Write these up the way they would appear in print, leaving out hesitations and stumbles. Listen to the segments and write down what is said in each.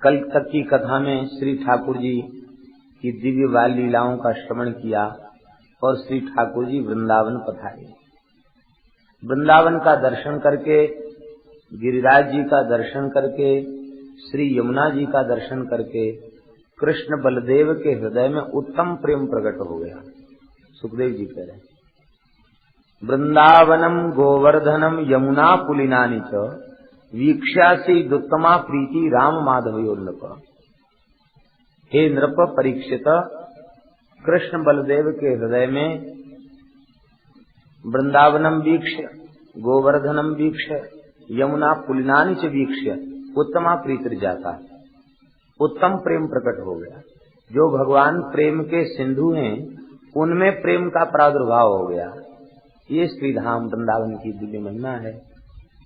कल तक की कथा में श्री ठाकुर जी की दिव्य बाल लीलाओं का श्रवण किया और श्री ठाकुर जी वृंदावन पधारे। वृंदावन का दर्शन करके, गिरिराज जी का दर्शन करके, श्री यमुना जी का दर्शन करके कृष्ण बलदेव के हृदय में उत्तम प्रेम प्रकट हो गया। सुखदेव जी कह रहे हैं, वृंदावनम गोवर्धनम यमुना पुलिनानि च वीक्ष्यासि दुत्तमा प्रीति राम माधवयोर्नृप। हे नृप परीक्षित, कृष्ण बलदेव के हृदय में वृंदावनम वीक्ष्य, गोवर्धनम वीक्ष्य, यमुना पुलिनानि च वीक्ष्य उत्तमा प्रीति जाता, उत्तम प्रेम प्रकट हो गया। जो भगवान प्रेम के सिंधु हैं, उनमें प्रेम का प्रादुर्भाव हो गया। ये श्रीधाम वृंदावन की दिव्य महिमा है।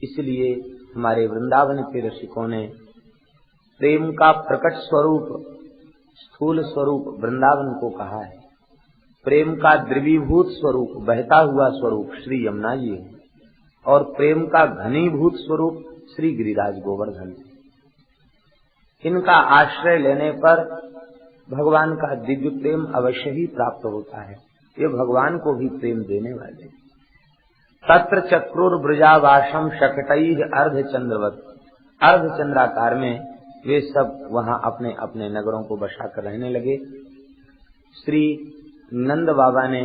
इसलिए हमारे वृंदावन के रसिकों ने प्रेम का प्रकट स्वरूप, स्थूल स्वरूप वृंदावन को कहा है। प्रेम का द्रवीभूत स्वरूप, बहता हुआ स्वरूप श्री यमुना जी है, और प्रेम का घनीभूत स्वरूप श्री गिरिराज गोवर्धन है। इनका आश्रय लेने पर भगवान का दिव्य प्रेम अवश्य ही प्राप्त होता है। ये भगवान को भी प्रेम देने वाले। तत्र चक्रुर्ब्रजावासम शकटैः अर्धचंद्रवत्, अर्धचंद्राकार में वे सब वहां अपने अपने नगरों को बसा कर रहने लगे। श्री नंद बाबा ने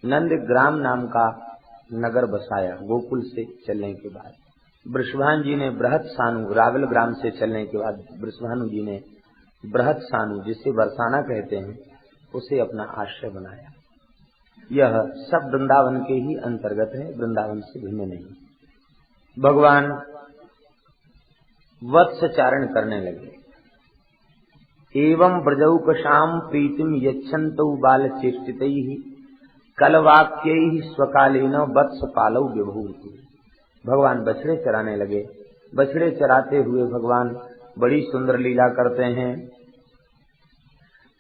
नंदग्राम नाम का नगर बसाया गोकुल से चलने के बाद। वृषभानु जी ने बृहत सानु, रावल ग्राम से चलने के बाद वृषभानु जी ने बृहत सानु, जिसे बरसाना कहते हैं, उसे अपना आश्रय बनाया। यह सब वृंदावन के ही अंतर्गत है, वृंदावन से भिन्न नहीं। भगवान वत्सचारण करने लगे। एवं ब्रजौकशाम प्रीतिम यच्छन्तौ बालचेष्टितैः कलवाक्यैः स्वकालेन वत्सपालौ विभूति। भगवान बछड़े चराने लगे। बछड़े चराते हुए भगवान बड़ी सुंदर लीला करते हैं।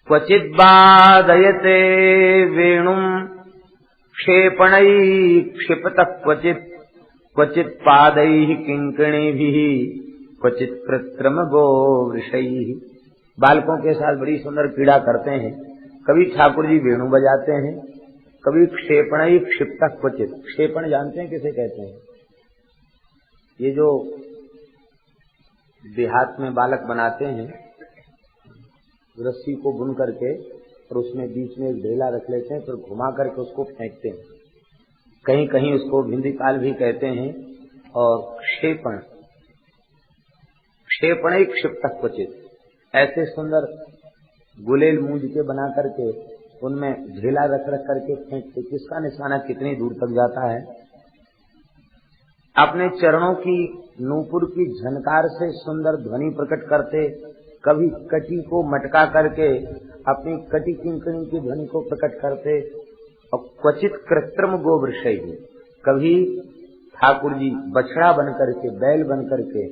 क्वचित् बाधयते वेणुं क्षेपणैः क्षिपतः क्वचित्, क्वचित् पादैः किंकिणीभिः, क्वचित् कृत्रिम गोवृषैः। बालकों के साथ बड़ी सुंदर क्रीड़ा करते हैं। कभी ठाकुर जी वेणु बजाते हैं, कभी क्षेपणैः क्षिप्तः क्वचित्। क्षेपण जानते हैं किसे कहते हैं? ये जो देहात में बालक बनाते हैं, रस्सी को बुन करके और उसमें बीच में एक ढेला रख लेते हैं, फिर घुमा करके उसको फेंकते हैं। कहीं कहीं उसको भिंदीकाल भी कहते हैं। और क्षेपण, क्षेपण क्षिप्त क्वचित, ऐसे सुंदर गुलेल मूंज के बना करके उनमें ढेला रख रख करके फेंकते। किसका निशाना कितनी दूर तक जाता है। अपने चरणों की नूपुर की झनकार से सुंदर ध्वनि प्रकट करते। कभी कटी को मटका करके अपनी कटी किंकणी की ध्वनि को प्रकट करते। और क्वचित कृत्रिम गोवृषै, कभी ठाकुर जी बछड़ा बन करके, बैल बन करके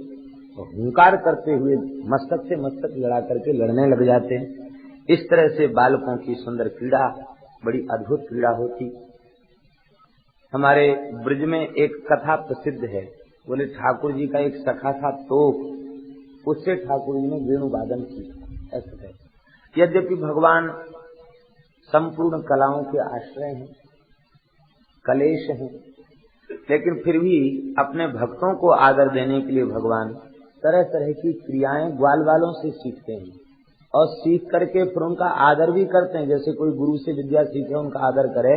हुंकार करते हुए मस्तक से मस्तक लड़ा करके लड़ने लग जाते हैं। इस तरह से बालकों की सुंदर क्रीड़ा, बड़ी अद्भुत क्रीड़ा होती। हमारे ब्रज में एक कथा प्रसिद्ध है। बोले ठाकुर जी का एक सखा था तोक, उससे ठाकुर जी ने वेणु वादन किया, ऐसा है। यद्यपि भगवान संपूर्ण कलाओं के आश्रय हैं, कलेश हैं, लेकिन फिर भी अपने भक्तों को आदर देने के लिए भगवान तरह तरह की क्रियाएं ग्वाल वालों से सीखते हैं और सीख करके फिर उनका आदर भी करते हैं। जैसे कोई गुरु से विद्या सीखे उनका आदर करे,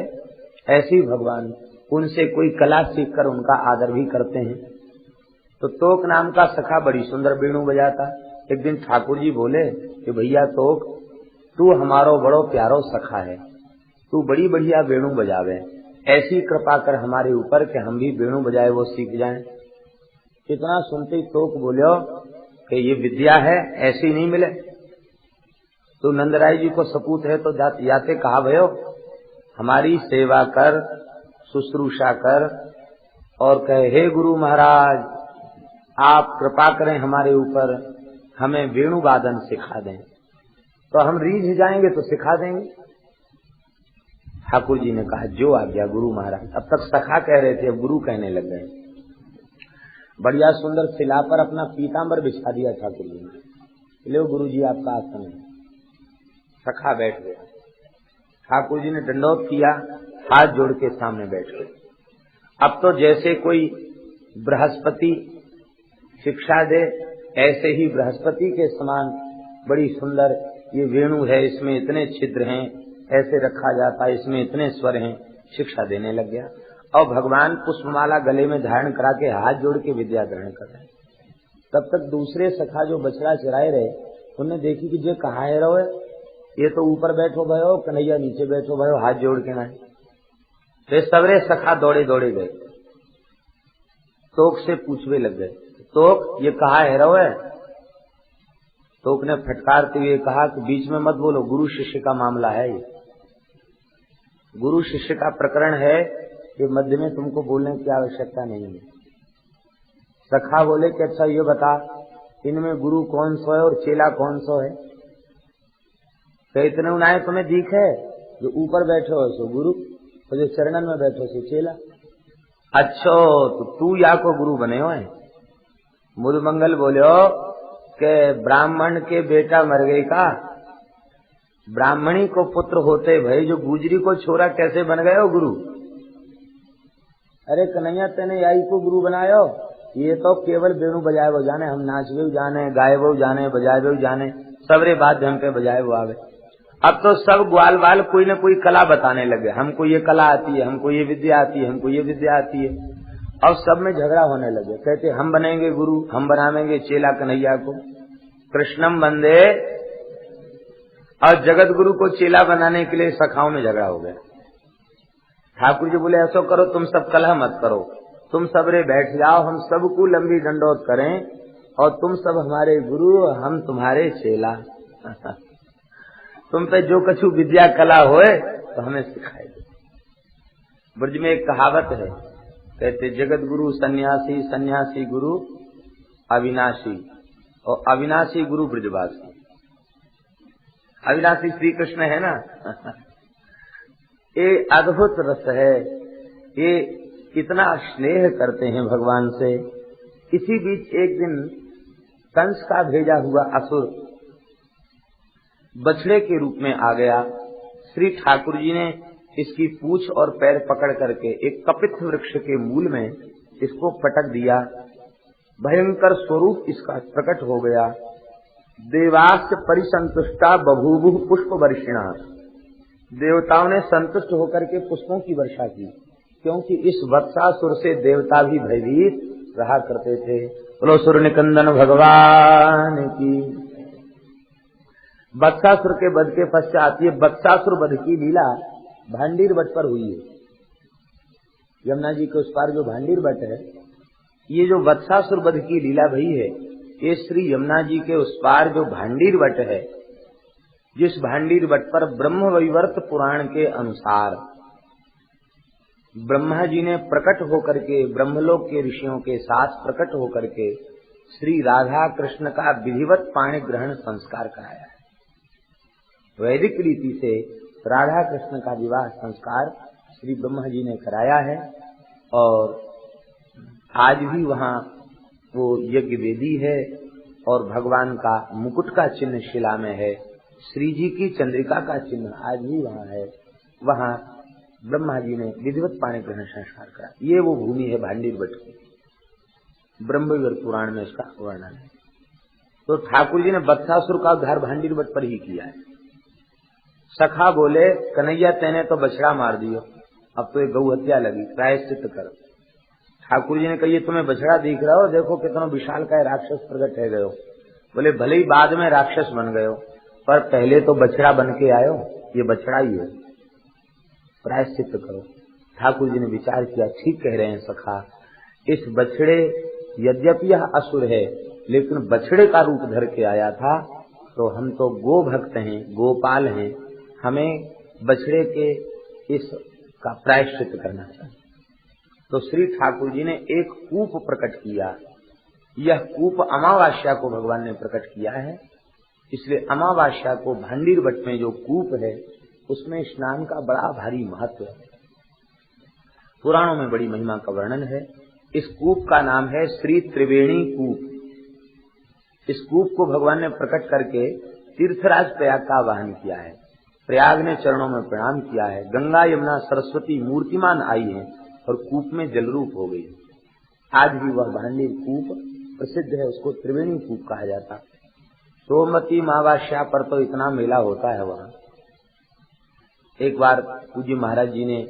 ऐसे ही भगवान उनसे कोई कला सीखकर उनका आदर भी करते हैं। तो तोक नाम का सखा बड़ी सुंदर वेणु बजाता। एक दिन ठाकुर जी बोले कि भैया तोक, तू हमारो बड़ो प्यारो सखा है, तू बड़ी बढ़िया वेणु बजावे, ऐसी कृपा कर हमारे ऊपर कि हम भी वेणु बजाए वो सीख जाएं। इतना सुनते ही तोक बोलो कि ये विद्या है, ऐसी नहीं मिले। तो नंदराय जी को सपूत है तो जाते कहा भयो, हमारी सेवा कर, शुश्रूषा कर और कहे हे गुरु महाराज आप कृपा करें हमारे ऊपर, हमें वेणु वादन सिखा दें। तो हम रीझ जाएंगे तो सिखा देंगे। ठाकुर जी ने कहा जो आज्ञा गुरु महाराज। अब तक सखा कह रहे थे, अब गुरु कहने लग गए। बढ़िया सुंदर शिला पर अपना पीतांबर बिछा दिया ठाकुर जी ने। लो गुरु जी आपका आसन है। सखा बैठ गया। ठाकुर जी ने दंडोत किया, हाथ जोड़ के सामने बैठ गए। अब तो जैसे कोई बृहस्पति शिक्षा दे, ऐसे ही बृहस्पति के समान बड़ी सुंदर ये वेणु है, इसमें इतने छिद्र हैं, ऐसे रखा जाता है, इसमें इतने स्वर हैं, शिक्षा देने लग गया। और भगवान पुष्पमाला गले में धारण करा के हाथ जोड़ के विद्या ग्रहण कर रहे। तब तक दूसरे सखा जो बछड़ा चराए रहे, उन्हें देखी कि जे कहाँ है रहो, ये तो ऊपर बैठो भयो, कन्हैया नीचे बैठो भयो, हाथ जोड़ के ना। तो सवरे सखा दौड़े दौड़े गए, तोक से पूछवे लग गए, तोक ये कहाँ है रहो है? तोक ने फटकारते हुए कहा कि बीच में मत बोलो, गुरु शिष्य का मामला है, ये गुरु शिष्य का प्रकरण है, ये मध्य में तुमको बोलने की आवश्यकता नहीं है। सखा बोले कि अच्छा ये बता, इनमें गुरु कौन सो है और चेला कौन सो है? तो इतने उनाए तुम्हें दिख है, जो ऊपर बैठे हो सो गुरु और जो चरणन में बैठो सो चेला। अच्छो तो तू या को गुरु बने हो? मुदमंगल बोलो के ब्राह्मण के बेटा मर गए का, ब्राह्मणी को पुत्र होते भाई जो गुजरी को छोरा कैसे बन गए हो गुरु? अरे कन्हैया तेने याई को गुरु बनायो, ये तो केवल वेणु बजाए वो जाने, हम नाचवे जाने, गाए वो जाने, बजाए वो जाने, सबरे बात हम पे बजाए वो आवे। अब तो सब ग्वाल बाल कोई न कोई कला बताने लगे, हमको ये कला आती है, हमको ये विद्या आती है, हमको ये विद्या आती है। और सब में झगड़ा होने लगे, कहते हम बनेंगे गुरु, हम बनावेंगे चेला कन्हैया को, कृष्णम वंदे। और जगत गुरु को चेला बनाने के लिए सखाओं में झगड़ा हो गया। ठाकुर जी बोले ऐसा करो, तुम सब कलह मत करो, तुम सबरे बैठ जाओ, हम सबको लंबी दंडोत करें और तुम सब हमारे गुरु, हम तुम्हारे चेला। तुम पे जो कछु विद्या कला होए तो हमें सिखाए। ब्रज में एक कहावत है, कहते जगत गुरु सन्यासी, सन्यासी गुरु अविनाशी, और अविनाशी गुरु ब्रजवासी। अविनाशी श्री कृष्ण है ना। ये अद्भुत रस है, ये कितना स्नेह करते हैं भगवान से। इसी बीच एक दिन कंस का भेजा हुआ असुर बछड़े के रूप में आ गया। श्री ठाकुर जी ने इसकी पूंछ और पैर पकड़ करके एक कपित वृक्ष के मूल में इसको पटक दिया। भयंकर स्वरूप इसका प्रकट हो गया। देवास्य परिसंतुष्टा बभूवु पुष्प वर्षिणा, देवताओं ने संतुष्ट होकर के पुष्पों की वर्षा की, क्योंकि इस वत्सासुर से देवता भी भयभीत रहा करते थे। बोलो सुर निकंदन भगवान की। वत्सासुर के वध के पश्चात ये वत्सासुर वध की लीला भांडीर वट पर हुई है। यमुना जी के उस पार जो भांडीर वट है, ये जो वत्सासुर वध की लीला भई है, ये श्री यमुना जी के उस पार जो भांडीर वट है, जिस भांडीर वट पर ब्रह्मवैवर्त पुराण के अनुसार ब्रह्मा जी ने प्रकट होकर के ब्रह्मलोक के ऋषियों के साथ प्रकट होकर के श्री राधा कृष्ण का विधिवत पाणी ग्रहण संस्कार कराया है। वैदिक रीति से राधा कृष्ण का विवाह संस्कार श्री ब्रह्मा जी ने कराया है। और आज भी वहाँ वो यज्ञ वेदी है और भगवान का मुकुट का चिन्ह शिला में है, श्री जी की चंद्रिका का चिन्ह आज भी वहाँ है। वहाँ ब्रह्मा जी ने विधिवत पाणी ग्रहण संस्कार करा। ये वो भूमि है भांडीर वट की, ब्रह्मवैवर्त पुराण में इसका वर्णन है। तो ठाकुर जी ने वत्सासुर का उद्धार भांडीर वट पर ही किया है। सखा बोले कन्हैया तेने तो बछड़ा मार दियो, अब तो एक गौ हत्या लगी, प्रायश्चित कर। ठाकुर जी ने कही तुम्हें बछड़ा दिख रहा हो, देखो कितना विशाल का राक्षस प्रकट है गयो। बोले भले ही बाद में राक्षस बन गयो, पर पहले तो बछड़ा बन के आयो, ये बछड़ा ही है, प्रायश्चित करो। ठाकुर जी ने विचार किया, ठीक कह रहे हैं सखा, इस बछड़े यद्यपि यह असुर है लेकिन बछड़े का रूप धर के आया था, तो हम तो गो भक्त हैं, गोपाल हैं, हमें बछड़े के इस का प्रायश्चित करना चाहिए। तो श्री ठाकुर जी ने एक कूप प्रकट किया। यह कूप अमावास्या को भगवान ने प्रकट किया है, इसलिए अमावास्या को भांडीर वट में जो कूप है उसमें स्नान का बड़ा भारी महत्व है। पुराणों में बड़ी महिमा का वर्णन है। इस कूप का नाम है श्री त्रिवेणी कूप। इस कूप को भगवान ने प्रकट करके तीर्थराज प्रयाग का आवाहन किया है। प्रयाग ने चरणों में प्रणाम किया है। गंगा यमुना सरस्वती मूर्तिमान आई है और कूप में जलरूप हो गई। आज भी वह भांडीर कूप प्रसिद्ध है, उसको त्रिवेणी कूप कहा जाता। सोमवती अमावस्या पर तो इतना मेला होता है वहाँ। एक बार पूज्य महाराज जी ने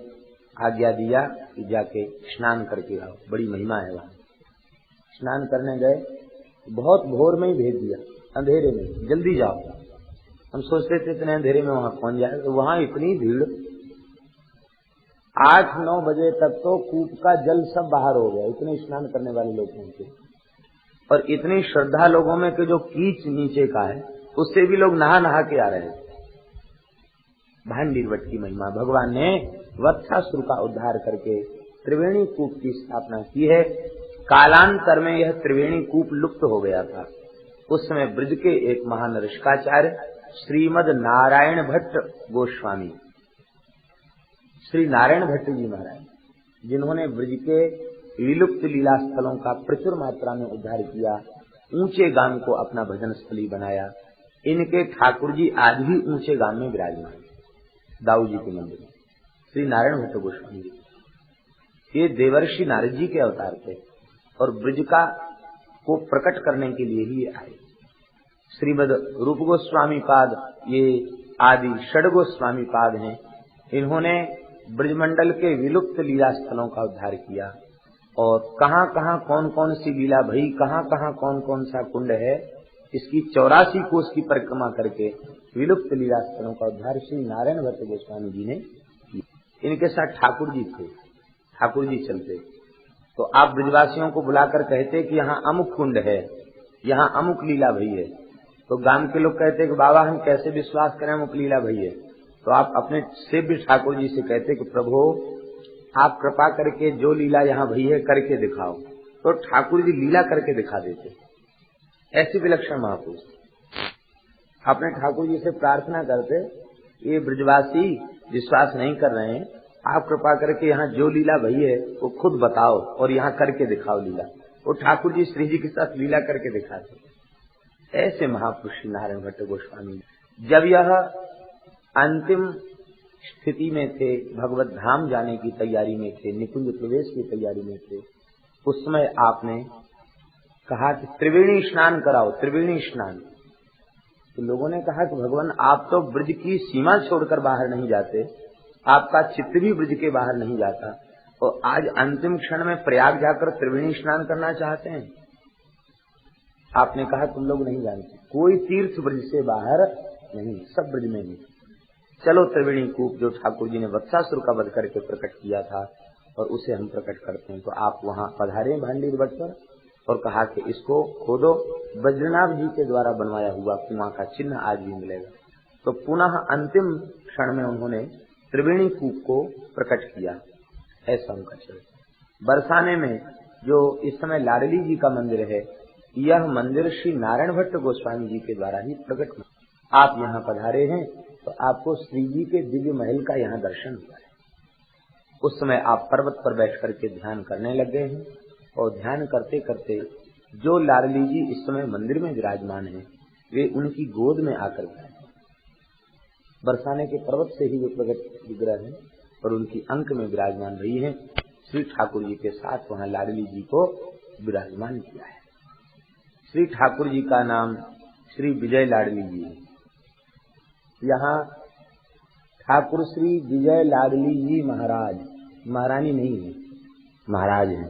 आज्ञा दिया कि जाके स्नान करके आओ, बड़ी महिमा है वहाँ। स्नान करने गए, बहुत भोर में ही भेज दिया, अंधेरे में, जल्दी जाओ। हम सोचते थे इतने अंधेरे में वहां कौन जाए, तो वहां इतनी भीड़, 8-9 बजे तक तो कूप का जल सब बाहर हो गया, इतने स्नान करने वाले लोग पहुंचे। और इतनी श्रद्धा लोगों में कि जो कीच नीचे का है उससे भी लोग नहा नहा के आ रहे हैं। भांडीर वट की महिमा। भगवान ने वत्सासुर का उद्धार करके त्रिवेणी कूप की स्थापना की है। कालांतर में यह त्रिवेणी कूप लुप्त हो गया था। उस समय ब्रज के एक महान ऋषिकाचार्य श्रीमद नारायण भट्ट गोस्वामी, श्री नारायण भट्ट जी महाराज, जिन्होंने ब्रज के विलुप्त लीला स्थलों का प्रचुर मात्रा में उद्धार किया, ऊंचे गांव को अपना भजन स्थली बनाया। इनके ठाकुर जी आज भी ऊंचे गांव में विराजमान, दाऊ जी के मंदिर में, श्री नारायण भट्ट गोस्वामी जी। ये देवर्षि नारद जी के अवतार थे और ब्रज का को प्रकट करने के लिए ही आए। श्रीमद रूप गोस्वामी पाद, ये आदि षड गोस्वामी पाद हैं। इन्होंने ब्रजमंडल के विलुप्त लीला स्थलों का उद्धार किया और कहां कहां कौन कौन सी लीला भई, कहां कहां कौन कौन सा कुंड है, इसकी 84 कोस की परिक्रमा करके विलुप्त लीला स्थलों का उद्धार श्री नारायण भट्ट गोस्वामी जी ने किया। इनके साथ ठाकुर जी थे, ठाकुर जी चलते तो आप ब्रजवासियों को बुलाकर कहते कि यहाँ अमुक कुंड है, यहाँ अमुक लीला भई है, तो गांव के लोग कहते कि बाबा हम कैसे विश्वास करें अमुक लीला भई है। तो आप अपने सेव्य ठाकुर जी से कहते कि प्रभु आप कृपा करके जो लीला यहाँ भई है करके दिखाओ, तो ठाकुर जी लीला करके दिखा देते। ऐसी विलक्षण महापुरुष। अपने ठाकुर जी से प्रार्थना करते, ये ब्रजवासी विश्वास नहीं कर रहे हैं, आप कृपा करके यहाँ जो लीला भई है वो खुद बताओ और यहाँ करके दिखाओ लीला। वो ठाकुर जी श्री जी के साथ लीला करके दिखाते। ऐसे महापुरुष नारायण भट्ट गोस्वामी। जब यह अंतिम स्थिति में थे, भगवत धाम जाने की तैयारी में थे, निकुंज प्रवेश की तैयारी में थे, उस समय आपने कहा कि त्रिवेणी स्नान कराओ, त्रिवेणी स्नान। तो लोगों ने कहा कि भगवान आप तो ब्रज की सीमा छोड़कर बाहर नहीं जाते, आपका चित्त भी ब्रज के बाहर नहीं जाता, और आज अंतिम क्षण में प्रयाग जाकर त्रिवेणी स्नान करना चाहते हैं। आपने कहा तुम लोग नहीं जानते, कोई तीर्थ ब्रज से बाहर नहीं, सब ब्रज में ही। चलो त्रिवेणी कूप जो ठाकुर जी ने वत्सासुर का वध करके प्रकट किया था और उसे हम प्रकट करते हैं, तो आप वहां पधारे भांडीर वट पर और कहा कि इसको खोदो, बद्रीनाथ जी के द्वारा बनवाया हुआ कुआं का चिन्ह आज भी मिलेगा। तो पुनः अंतिम क्षण में उन्होंने त्रिवेणी कूप को प्रकट किया। ऐसा उनका चरित्र। बरसाने में जो इस समय लाडली जी का मंदिर है, यह मंदिर श्री नारायण भट्ट गोस्वामी जी के द्वारा ही प्रकट हुआ। आप यहाँ पधारे हैं तो आपको श्री जी के दिव्य महल का यहाँ दर्शन हुआ है। उस समय आप पर्वत पर बैठ करके ध्यान करने लग गए हैं और ध्यान करते करते जो लाडली जी इस समय मंदिर में विराजमान हैं, वे उनकी गोद में आकर गए। बरसाने के पर्वत से ही वे प्रकट विग्रह हैं और उनकी अंक में विराजमान रही हैं। श्री ठाकुर जी के साथ वहां लाडली जी को विराजमान किया है। श्री ठाकुर जी का नाम श्री विजय लाडली जी है। यहाँ ठाकुर श्री विजय लाडली जी महाराज, महारानी नहीं है, महाराज है,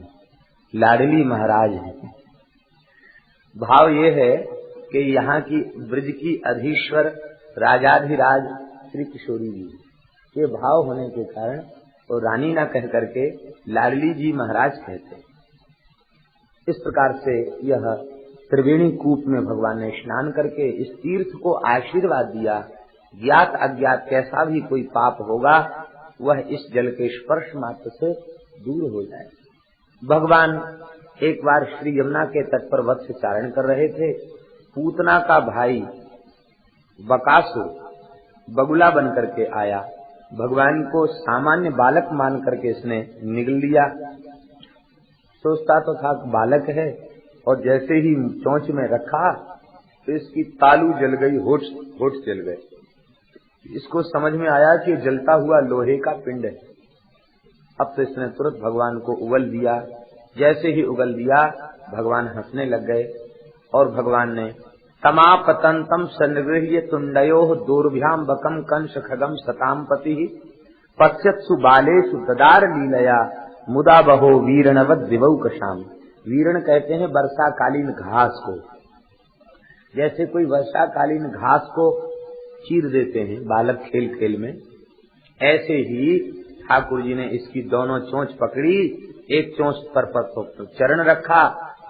लाडली महाराज है। भाव ये है कि यहाँ की ब्रज की अधीश्वर राजाधिराज श्री किशोरी जी, ये भाव होने के कारण तो रानी ना कह करके लाडली जी महाराज कहते। इस प्रकार से यह त्रिवेणी कूप में भगवान ने स्नान करके इस तीर्थ को आशीर्वाद दिया, ज्ञात अज्ञात कैसा भी कोई पाप होगा वह इस जल के स्पर्श मात्र से दूर हो जाए। भगवान एक बार श्री यमुना के तट पर वत्स चारण कर रहे थे। पूतना का भाई बकासुर बगुला बन करके आया, भगवान को सामान्य बालक मान करके इसने निगल लिया। सोचता तो था बालक है, और जैसे ही चोंच में रखा तो इसकी तालू जल गई, होठ जल गए। इसको समझ में आया कि जलता हुआ लोहे का पिंड है। अब तो इसने तुरंत भगवान को उगल दिया। जैसे ही उगल दिया भगवान हंसने लग गए और भगवान ने तमापतंतम संगृह्य तुंडयोः दूरभ्याम बकम कंस खगम सताम पति पश्यत्सु बालेषु ददार लीलया मुदा बहो वीरणवत दिवौकशाम। वीरण कहते हैं वर्षाकालीन घास को। जैसे कोई वर्षाकालीन घास को चीर देते हैं बालक खेल खेल में, ऐसे ही ठाकुर जी ने इसकी दोनों चोंच पकड़ी, एक चोंच पर चरण रखा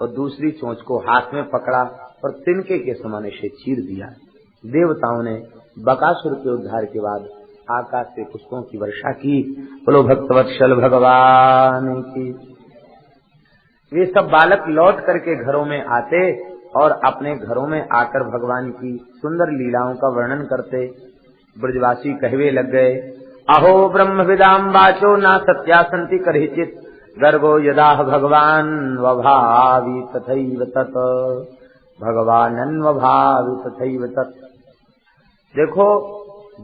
और दूसरी चोंच को हाथ में पकड़ा और तिनके के समान इसे चीर दिया। देवताओं ने बकासुर के उद्धार के बाद आकाश से पुष्पों की वर्षा की। बोलो भक्तवत्सल भगवान की। वे सब बालक लौट करके घरों में आते और अपने घरों में आकर भगवान की सुंदर लीलाओं का वर्णन करते। ब्रजवासी कहवे लग गए, अहो ब्रह्मविदाम वाचो ना सत्यासंति करहिचित गर्गो यदा भगवान वभावि तथैव तत् भगवानन वभावि तथैव तत्। देखो,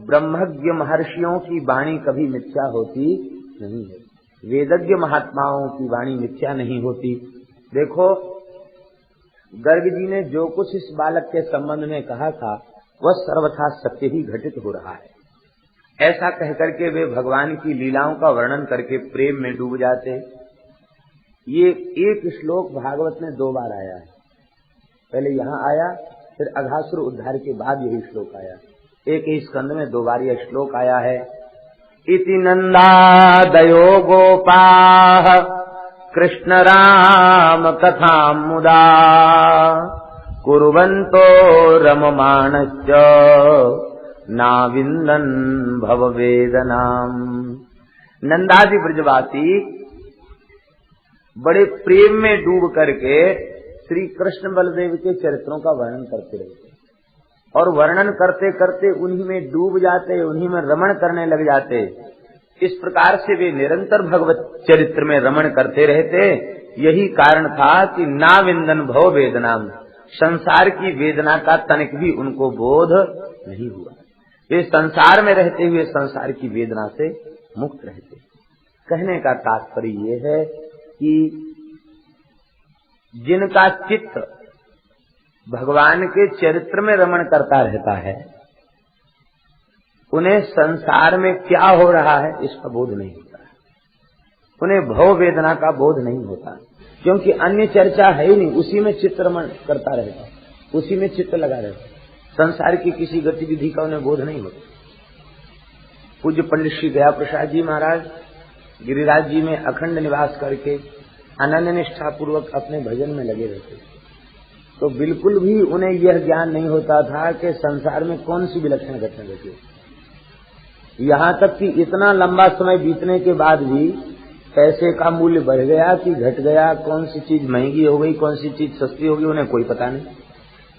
ब्रह्मज्ञ महर्षियों की वाणी कभी मिथ्या होती नहीं है, वेदज्ञ महात्माओं की वाणी मिथ्या नहीं होती। देखो, गर्ग जी ने जो कुछ इस बालक के संबंध में कहा था वह सर्वथा सत्य ही घटित हो रहा है। ऐसा कहकर के वे भगवान की लीलाओं का वर्णन करके प्रेम में डूब जाते। ये एक श्लोक भागवत में 2 बार आया है। पहले यहाँ आया, फिर अघासुर उद्धार के बाद यही श्लोक आया। एक ही स्कंद में 2 बार यह श्लोक आया है। इति नंदादयो गोपाः कृष्ण राम कथाम् मुदा कुर्वन्तो रममाणश्च नाविन्दन् भववेदनाम्। नंदादि ब्रजवासी बड़े प्रेम में डूब करके श्री कृष्ण बलदेव के चरित्रों का वर्णन करते रहते और वर्णन करते करते उन्हीं में डूब जाते, उन्हीं में रमण करने लग जाते। इस प्रकार से वे निरंतर भगवत चरित्र में रमण करते रहते। यही कारण था कि ना विंदन भव वेदनाम, संसार की वेदना का तनिक भी उनको बोध नहीं हुआ। वे संसार में रहते हुए संसार की वेदना से मुक्त रहते। कहने का तात्पर्य ये है कि जिनका चित्त भगवान के चरित्र में रमण करता रहता है उन्हें संसार में क्या हो रहा है इसका बोध नहीं होता है, उन्हें भव वेदना का बोध नहीं होता, क्योंकि अन्य चर्चा है ही नहीं। उसी में चित्त रमण करता रहता, उसी में चित्त लगा रहता। संसार की किसी गतिविधि का उन्हें बोध नहीं होता। पूज्य पंडित श्री गया प्रसाद जी महाराज गिरिराज जी में अखंड निवास करके अनन्य निष्ठा पूर्वक अपने भजन में लगे रहते, तो बिल्कुल भी उन्हें यह ज्ञान नहीं होता था कि संसार में कौन सी विलक्षण घटना घटी। यहाँ तक कि इतना लंबा समय बीतने के बाद भी पैसे का मूल्य बढ़ गया कि घट गया, कौन सी चीज महंगी हो गई, कौन सी चीज सस्ती हो गई, उन्हें कोई पता नहीं।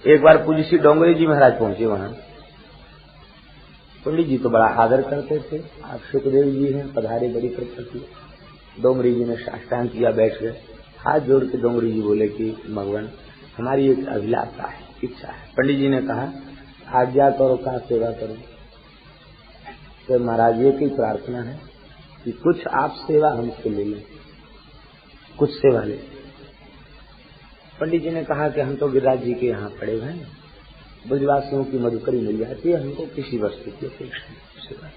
एक बार पूज्य श्री डोंगरी जी महाराज पहुंचे वहां। पंडित जी तो बड़ा आदर करते थे, आप सुखदेव जी हैं, पधारे, बड़ी कृपा की। डोंगरी जी ने साष्टांग किया, बैठ गए, हाथ जोड़ के डोंगरी जी बोले कि भगवान हमारी एक अभिलाषा है, इच्छा है। पंडित जी ने कहा आज्ञा करो, का सेवा करो। तो महाराज ये की प्रार्थना है कि कुछ आप सेवा हमसे ले लें, कुछ सेवा ले। पंडित जी ने कहा कि हम तो गिरिराज जी के यहाँ पड़े हुए हैं, ब्रजवासियों की मधुकरी मिल जाती है, हमको किसी वस्तु की अपेक्षा नहीं।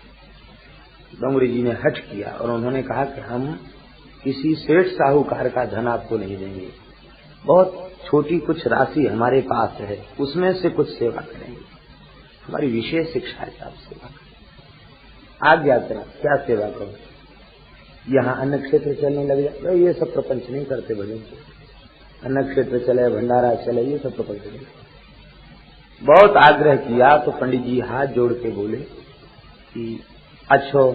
डोंगरी जी ने हट किया और उन्होंने कहा कि हम किसी सेठ साहूकार का धन आपको नहीं देंगे, बहुत छोटी कुछ राशि हमारे पास है, उसमें से कुछ सेवा करेंगे, हमारी विशेष शिक्षा है आप सेवा करें। आज्ञा करें, क्या सेवा करो? यहाँ अन्न क्षेत्र चलने लग जाए, ये सब प्रपंच नहीं करते भजन से, अन्न क्षेत्र चले, भंडारा चले, ये सब प्रपंच नहीं। बहुत आग्रह किया तो पंडित जी हाथ जोड़ के बोले कि अच्छो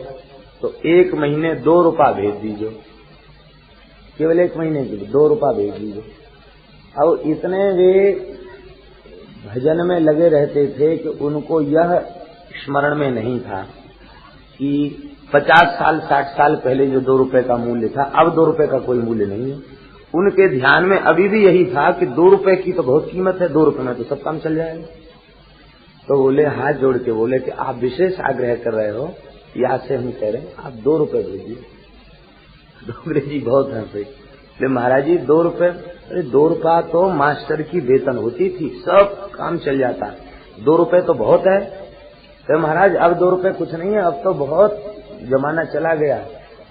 तो 1 महीने 2 रुपया भेज दीजिए, केवल 1 महीने के लिए 2 रुपया भेज दीजिए। और इतने वे भजन में लगे रहते थे कि उनको यह स्मरण में नहीं था कि 50 साल 60 साल पहले जो 2 रुपए का मूल्य था अब 2 रुपए का कोई मूल्य नहीं है। उनके ध्यान में अभी भी यही था कि 2 रुपए की तो बहुत कीमत है, 2 रुपए में तो सब काम चल जाएगा। तो बोले, हाथ जोड़ के बोले कि आप विशेष आग्रह कर रहे हो, या से हम कह रहे हैं आप 2 रुपए भेजिए। डोंगरे जी बहुत हंसे, बोले महाराज जी 2 रुपए, अरे 2 रुपया तो मास्टर की वेतन होती थी, सब काम चल जाता, 2 रुपए तो बहुत है। तो महाराज अब 2 रुपए कुछ नहीं है, अब तो बहुत जमाना चला गया,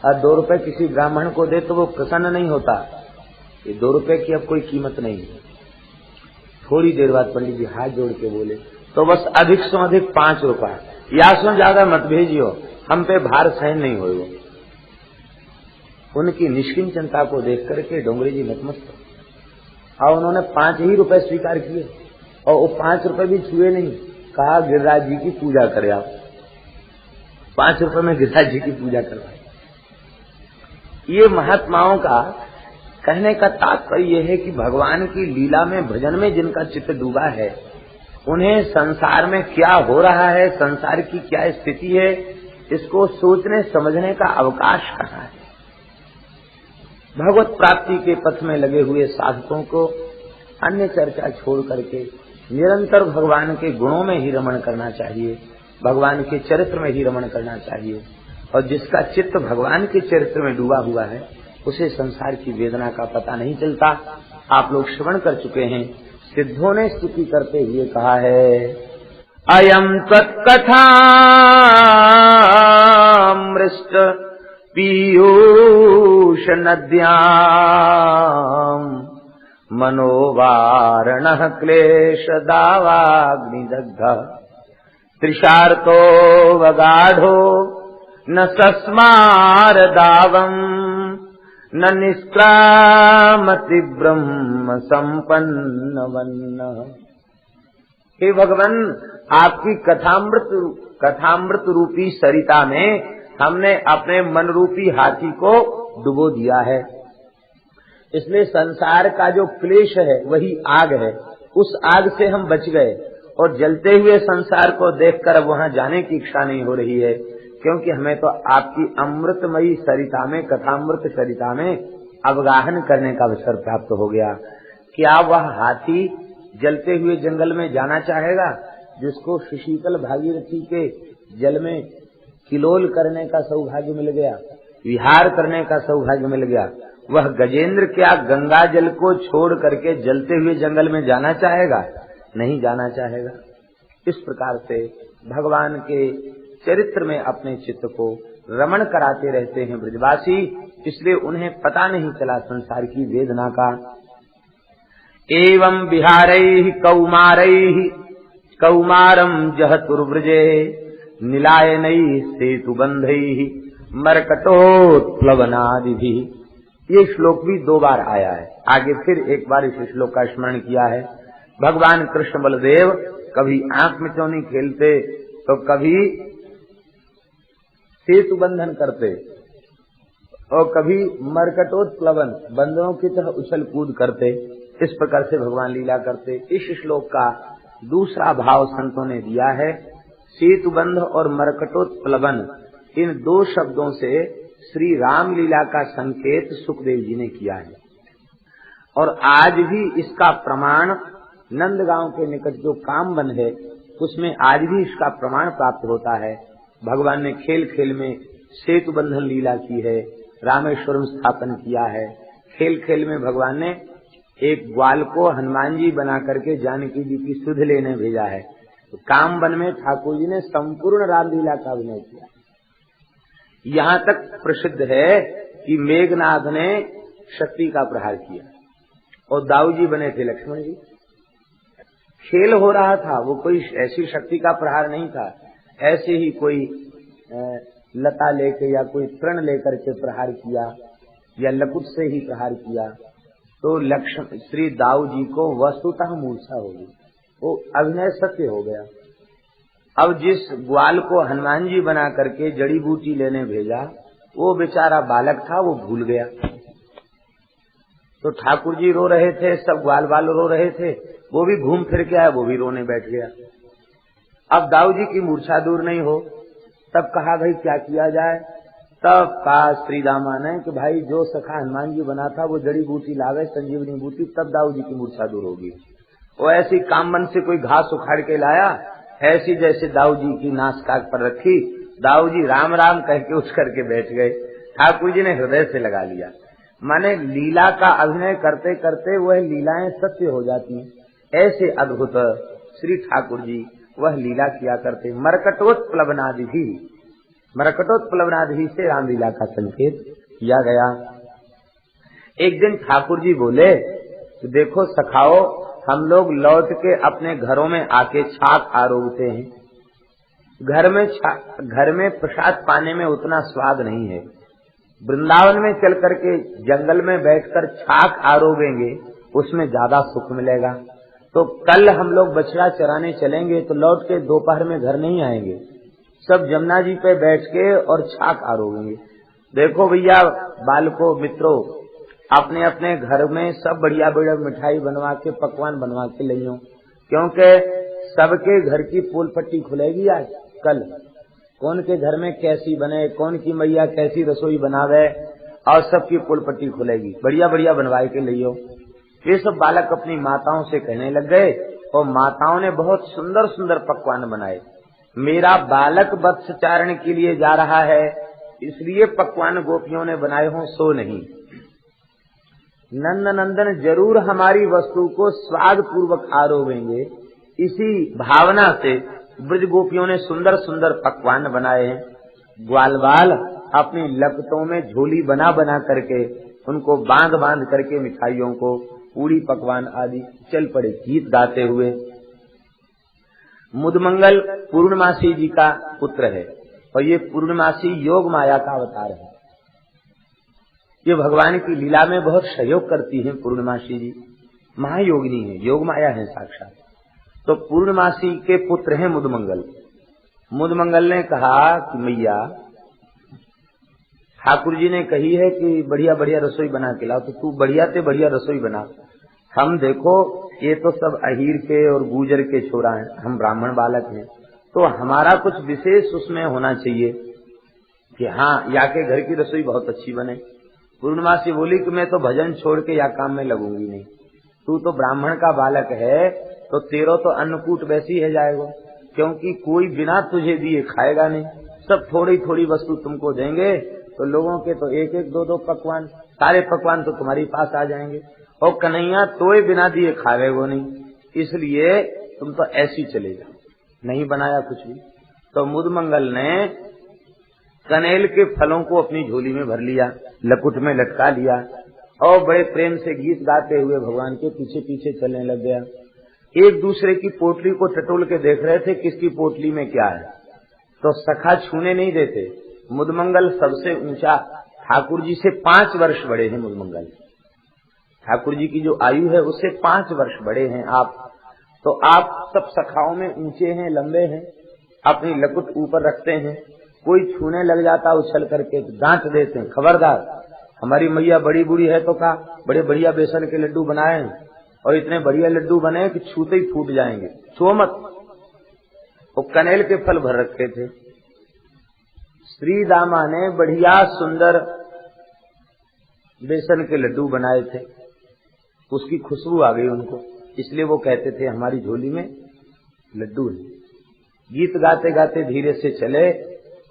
अब 2 रुपए किसी ब्राह्मण को दे तो वो प्रसन्न नहीं होता, ये 2 रुपए की अब कोई कीमत नहीं है। थोड़ी देर बाद पंडित जी हाथ जोड़ के बोले, तो बस अधिक से अधिक 5 रुपया, या सो ज्यादा मत भेजियो, हम पे भार सहन नहीं होगा। उनकी निष्किंचनता को देख करके डोंगरे जी नतमस्तक, और उन्होंने 5 ही रुपए स्वीकार किए, और वो 5 रुपए भी छुए नहीं। कहा गिरिराज जी की पूजा करे आप, 5 रुपए में गिरिराज जी की पूजा करवाए। ये महात्माओं का कहने का तात्पर्य यह है कि भगवान की लीला में, भजन में जिनका चित्त डूबा है, उन्हें संसार में क्या हो रहा है, संसार की क्या स्थिति है, इसको सोचने समझने का अवकाश कहाँ है। भगवत प्राप्ति के पथ में लगे हुए साधकों को अन्य चर्चा छोड़ करके निरंतर भगवान के गुणों में ही रमण करना चाहिए, भगवान के चरित्र में ही रमण करना चाहिए। और जिसका चित्त भगवान के चरित्र में डूबा हुआ है, उसे संसार की वेदना का पता नहीं चलता। आप लोग श्रवण कर चुके हैं, सिद्धों ने स्तुति करते हुए कहा है, अयम तत्कथा मृष्ट पीयूष नद्याम मनोवारणः क्लेश दावाग्निदग्ध त्रिशार्तो वगाढो न सस्मार दावम न निष्क्रामति ब्रह्म संपन्न वन्न। हे भगवान, आपकी कथामृत रूपी सरिता में हमने अपने मन रूपी हाथी को डुबो दिया है, इसलिए संसार का जो क्लेश है वही आग है, उस आग से हम बच गए। और जलते हुए संसार को देखकर वहां जाने की इच्छा नहीं हो रही है, क्योंकि हमें तो आपकी अमृतमयी सरिता में, कथामृत सरिता में अवगाहन करने का अवसर प्राप्त हो गया। क्या वह हाथी जलते हुए जंगल में जाना चाहेगा, जिसको शीतल भागीरथी के जल में किलोल करने का सौभाग्य मिल गया, विहार करने का सौभाग्य मिल गया? वह गजेंद्र क्या गंगा जल को छोड़ करके जलते हुए जंगल में जाना चाहेगा? नहीं जाना चाहेगा। इस प्रकार से भगवान के चरित्र में अपने चित्त को रमण कराते रहते हैं ब्रजवासी, इसलिए उन्हें पता नहीं चला संसार की वेदना का। एवं विहारैः कौमारैः कौमारं जहतुर्व्रजे नीलायनैः सेतुबन्धैः मरकटोत्प्लवनादिभिः। ये श्लोक भी 2 बार आया है। आगे फिर एक बार इस श्लोक का स्मरण किया है। भगवान कृष्ण बलदेव कभी आंख मिचौनी खेलते तो कभी सेतु बंधन करते और कभी मरकटोत्प्लवन, बंदरों की तरह उछल कूद करते। इस प्रकार से भगवान लीला करते। इस श्लोक का दूसरा भाव संतों ने दिया है, सेतुबंध और मरकटोत्प्लवन, इन 2 शब्दों से श्री राम लीला का संकेत सुखदेव जी ने किया है। और आज भी इसका प्रमाण नंदगांव के निकट जो कामवन है, उसमें आज भी इसका प्रमाण प्राप्त होता है। भगवान ने खेल खेल में सेतु बंधन लीला की है, रामेश्वरम स्थापन किया है। खेल खेल में भगवान ने एक ग्वाल को हनुमान जी बना करके जानकी जी की सुध लेने भेजा है। तो कामवन में ठाकुर जी ने संपूर्ण रामलीला का अभिनय किया। यहाँ तक प्रसिद्ध है कि मेघनाथ ने शक्ति का प्रहार किया और दाऊ जी बने थे लक्ष्मण जी। खेल हो रहा था, वो कोई ऐसी शक्ति का प्रहार नहीं था, ऐसे ही कोई लता लेके या कोई तृण लेकर के प्रहार किया या लकुट से ही प्रहार किया, तो लक्ष्मण श्री दाऊ जी को वस्तुतः मूर्छा हो गई, वो अभिनय सत्य हो गया। अब जिस ग्वाल को हनुमान जी बना करके जड़ी बूटी लेने भेजा, वो बेचारा बालक था, वो भूल गया। तो ठाकुर जी रो रहे थे, सब ग्वाल बाल रो रहे थे, वो भी घूम फिर के आया, वो भी रोने बैठ गया। अब दाऊ जी की मूर्छा दूर नहीं हो, तब कहा भाई क्या किया जाए। तब कहा श्री दामा ने कि भाई जो सखा हनुमान जी बना था वो जड़ी बूटी लावे, संजीवनी बूटी, तब दाऊ जी की मूर्छा दूर होगी। वो ऐसी कामबन से कोई घास उखाड़ के लाया, ऐसी जैसे दाऊ जी की नासकाक पर रखी, दाऊ जी राम राम कह के उठ करके बैठ गए। ठाकुर जी ने हृदय से लगा लिया। माने लीला का अभिनय करते करते वह लीलाएं सत्य हो जाती हैं। ऐसे अद्भुत श्री ठाकुर जी वह लीला किया करते। मरकटोत्प्लवनादि भी, मरकटोत्प्लवनादि से रामलीला का संकेत किया गया। एक दिन ठाकुर जी बोले तो देखो सखाओ, हम लोग लौट के अपने घरों में आके छाक आरोगते हैं। घर में प्रसाद पाने में उतना स्वाद नहीं है। वृंदावन में चल करके जंगल में बैठकर छाक आरोगेंगे, उसमें ज्यादा सुख मिलेगा। तो कल हम लोग बछड़ा चराने चलेंगे तो लौट के दोपहर में घर नहीं आएंगे, सब जमुना जी पे बैठ के और छाक आरोगेंगे। देखो भैया बालकों मित्रों, अपने अपने घर में सब बढ़िया बढ़िया मिठाई बनवा के पकवान बनवा के लियो, क्योंकि सबके घर की पोल पट्टी खुलेगी आज कल। कौन के घर में कैसी बने, कौन की मैया कैसी रसोई बनावे, और सबकी पोल पट्टी खुलेगी। बढ़िया बढ़िया बनवाए के लियो। ये सब बालक अपनी माताओं से कहने लग गए और माताओं ने बहुत सुंदर सुंदर पकवान बनाए। मेरा बालक वत्सचारण के लिए जा रहा है, इसलिए पकवान गोपियों ने बनाए हों सो नहीं। नंद नंदन जरूर हमारी वस्तु को स्वाद पूर्वक आरोगेंगे, इसी भावना से ब्रज गोपियों ने सुंदर सुंदर पकवान बनाए हैं। ग्वाल बाल अपनी लपटों में झोली बना बना करके उनको बांध बांध करके मिठाइयों को, पूरी पकवान आदि चल पड़े गीत गाते हुए। मुदमंगल पूर्णमासी जी का पुत्र है और ये पूर्णमासी योग माया का अवतार है। ये भगवान की लीला में बहुत सहयोग करती हैं। पूर्णमासी जी महायोगिनी है, योग माया है साक्षात। तो पूर्णमासी के पुत्र हैं मुदमंगल। मुदमंगल ने कहा कि मैया ठाकुर जी ने कही है कि बढ़िया बढ़िया रसोई बना के लाओ, तो तू बढ़िया से बढ़िया रसोई बना। हम देखो ये तो सब अहीर के और गुजर के छोरा हैं, हम ब्राह्मण बालक हैं, तो हमारा कुछ विशेष उसमें होना चाहिए कि हाँ या के घर की रसोई बहुत अच्छी बने। पूर्णमासी बोली कि मैं तो भजन छोड़ के या काम में लगूंगी नहीं, तू तो ब्राह्मण का बालक है, तो तेरो तो अन्नकूट वैसी है जाएगा, क्योंकि कोई बिना तुझे दिए खाएगा नहीं। सब थोड़ी थोड़ी वस्तु तुमको देंगे, तो लोगों के तो एक एक दो दो पकवान, सारे पकवान तो तुम्हारे पास आ जाएंगे, और कन्हैया तोय बिना दिए खावेगो नहीं, इसलिए तुम तो ऐसी चले जाओ। नहीं बनाया कुछ भी। तो मुदमंगल ने कनेल के फलों को अपनी झोली में भर लिया, लकुट में लटका लिया और बड़े प्रेम से गीत गाते हुए भगवान के पीछे पीछे चलने लग गया। एक दूसरे की पोटली को टटोल के देख रहे थे किसकी पोटली में क्या है, तो सखा छूने नहीं देते। मुदमंगल सबसे ऊंचा, ठाकुर जी से 5 वर्ष बड़े हैं मुदमंगल। ठाकुर जी की जो आयु है उससे 5 वर्ष बड़े हैं आप, तो आप सब सखाओं में ऊंचे हैं, लंबे हैं, अपनी लकुट ऊपर रखते हैं। कोई छूने लग जाता उछल करके तो डांट देते हैं, खबरदार, हमारी मैया बड़ी बूढ़ी है तो का बड़े बढ़िया बेसन के लड्डू बनाए हैं, और इतने बढ़िया लड्डू बने कि छूते ही फूट जाएंगे, छो मत। वो कनेल के फल भर रखे थे। श्री दामा ने बढ़िया सुंदर बेसन के लड्डू बनाए थे, उसकी खुशबू आ गई उनको, इसलिए वो कहते थे हमारी झोली में लड्डू है। गीत गाते गाते धीरे से चले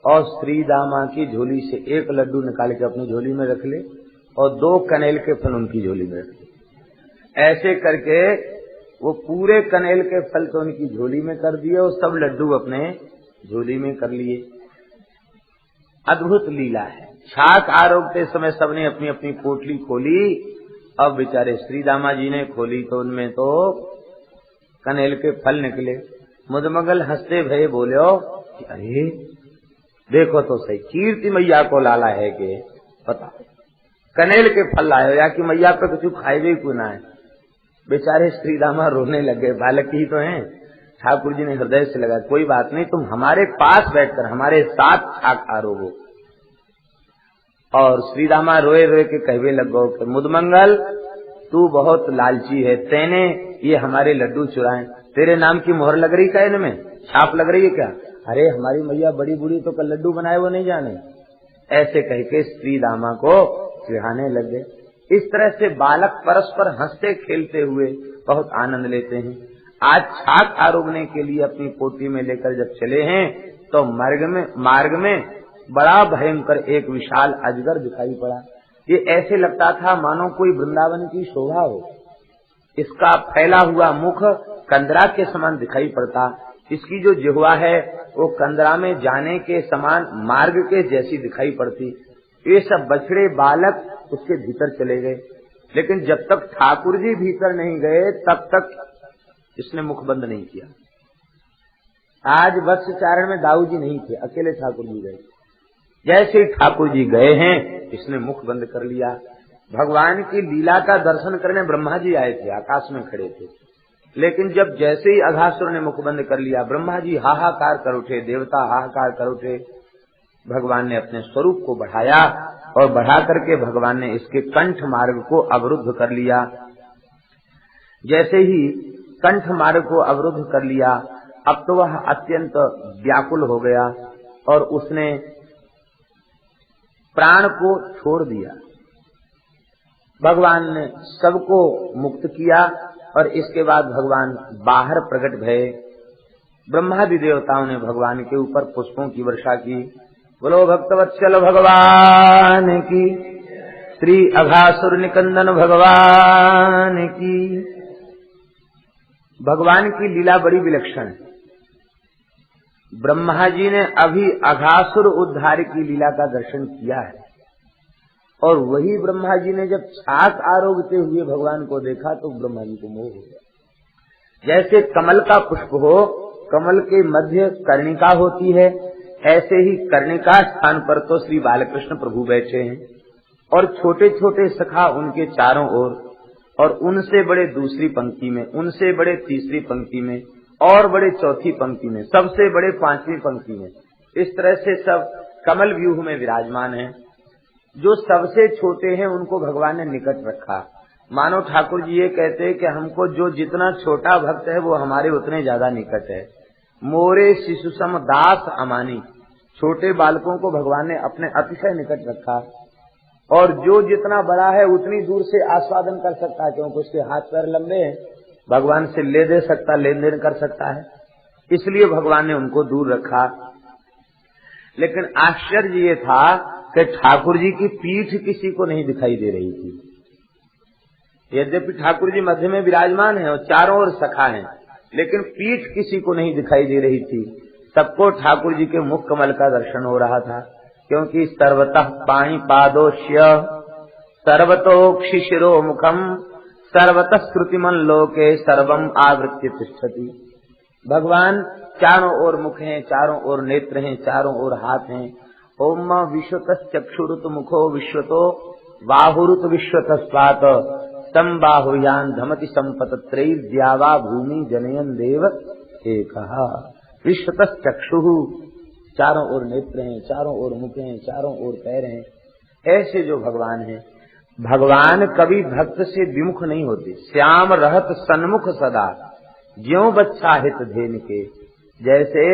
और श्री दामा की झोली से एक लड्डू निकाल के अपनी झोली में रख ले और 2 कनेल के फल उनकी झोली में रख ले। ऐसे करके वो पूरे कनेल के फल तो उनकी झोली में कर दिए और सब लड्डू अपने झोली में कर लिए। अद्भुत लीला है। छाक आरोगते समय सबने अपनी अपनी पोटली खोली, अब बेचारे श्री दामा जी ने खोली तो उनमें तो कनेल के फल निकले। मुदमंगल हंसते भये बोलो कि अरे देखो तो सही, कीर्ति मैया को लाला है कि पता कनेल के फल लाए या कि मैया पे कुछ खाए क्यों ना है। बेचारे श्री दामा रोने लगे, बालक ही तो हैं। ठाकुर जी ने हृदय से लगा, कोई बात नहीं, तुम हमारे पास बैठकर हमारे साथ छाक आरोगो। और श्री दामा रोए रोए के कहवे लगो कि मुदमंगल तू बहुत लालची है, तेने ये हमारे लड्डू चुराए, तेरे नाम की मोहर लग रही क्या इनमें, छाप लग रही है क्या? अरे हमारी मैया बड़ी बूढ़ी तो कल लड्डू बनाए वो नहीं जाने, ऐसे कह के स्त्री दामा को चिढ़ाने लग गए। इस तरह से बालक परस्पर हंसते खेलते हुए बहुत आनंद लेते हैं। आज छाक आरोगने के लिए अपनी पोटी में लेकर जब चले हैं तो मार्ग में बड़ा भयंकर एक विशाल अजगर दिखाई पड़ा। ये ऐसे लगता था मानो कोई वृंदावन की शोभा हो। इसका फैला हुआ मुख कंदरा के समान दिखाई पड़ता। इसकी जो जिह्वा है वो कंदरा में जाने के समान मार्ग के जैसी दिखाई पड़ती। ये सब बछड़े बालक उसके भीतर चले गए, लेकिन जब तक ठाकुर जी भीतर नहीं गए तब तक इसने मुख बंद नहीं किया। आज वत्स चारण में दाऊ जी नहीं थे, अकेले ठाकुर जी गए। जैसे ठाकुर जी गए हैं इसने मुख बंद कर लिया। भगवान की लीला का दर्शन करने ब्रह्मा जी आए थे, आकाश में खड़े थे, लेकिन जब जैसे ही अघासुर ने मुख बंद कर लिया ब्रह्मा जी हाहाकार कर उठे, देवता हाहाकार कर उठे। भगवान ने अपने स्वरूप को बढ़ाया और बढ़ा करके भगवान ने इसके कंठ मार्ग को अवरुद्ध कर लिया। जैसे ही कंठ मार्ग को अवरुद्ध कर लिया अब तो वह अत्यंत व्याकुल हो गया और उसने प्राण को छोड़ दिया। भगवान ने सबको मुक्त किया और इसके बाद भगवान बाहर प्रकट भये। ब्रह्मादि देवताओं ने भगवान के ऊपर पुष्पों की वर्षा की। बोलो भक्तवत्सल भगवान की, श्री अघासुर निकंदन भगवान की। भगवान की लीला बड़ी विलक्षण है। ब्रह्मा जी ने अभी अघासुर उद्धार की लीला का दर्शन किया है और वही ब्रह्मा जी ने जब छाक आरोगते हुए भगवान को देखा तो ब्रह्मा जी को मोह हो गया। जैसे कमल का पुष्प हो, कमल के मध्य कर्णिका होती है, ऐसे ही कर्णिका स्थान पर तो श्री बालकृष्ण प्रभु बैठे हैं और छोटे छोटे सखा उनके चारों ओर, और उनसे बड़े दूसरी पंक्ति में, उनसे बड़े तीसरी पंक्ति में और बड़े चौथी पंक्ति में, सबसे बड़े पांचवी पंक्ति में। इस तरह से सब कमल व्यूह में विराजमान हैं। जो सबसे छोटे हैं उनको भगवान ने निकट रखा। मानो ठाकुर जी ये कहते हैं कि हमको जो जितना छोटा भक्त है वो हमारे उतने ज्यादा निकट है। मोरे शिशु सम दास अमानी, छोटे बालकों को भगवान ने अपने अतिशय निकट रखा और जो जितना बड़ा है उतनी दूर से आस्वादन कर सकता है, क्योंकि उसके हाथ पैर लंबे हैं, भगवान से ले दे सकता, लेन देन कर सकता है, इसलिए भगवान ने उनको दूर रखा। लेकिन आश्चर्य ये था कि ठाकुर जी की पीठ किसी को नहीं दिखाई दे रही थी। यद्यपि ठाकुर जी मध्य में विराजमान है और चारों ओर सखा हैं, लेकिन पीठ किसी को नहीं दिखाई दे रही थी। सबको ठाकुर जी के मुख कमल का दर्शन हो रहा था, क्योंकि सर्वतः पाणी पादोश्य सर्वतोक्षि शिरो मुखम सर्वतः श्रुतिमन लोके सर्वम आवृत्य तिष्ठति। भगवान चारों ओर मुख हैं, चारों ओर नेत्र हैं, चारों ओर हाथ हैं। ओम विश्वतः चक्षुरुत मुखो विश्वतो बाहुरुत विश्वतस्वात संबाहुयान धमति संपतत्रैर्द्यावा भूमि जनयन देव एकः। विश्वतः चक्षुः, चारों ओर नेत्र हैं, चारों ओर मुख हैं, चारों ओर पैर हैं। ऐसे जो भगवान हैं, भगवान कभी भक्त से विमुख नहीं होते। श्याम रहत सन्मुख सदा, ज्यों बच्चा हित धेन के। जैसे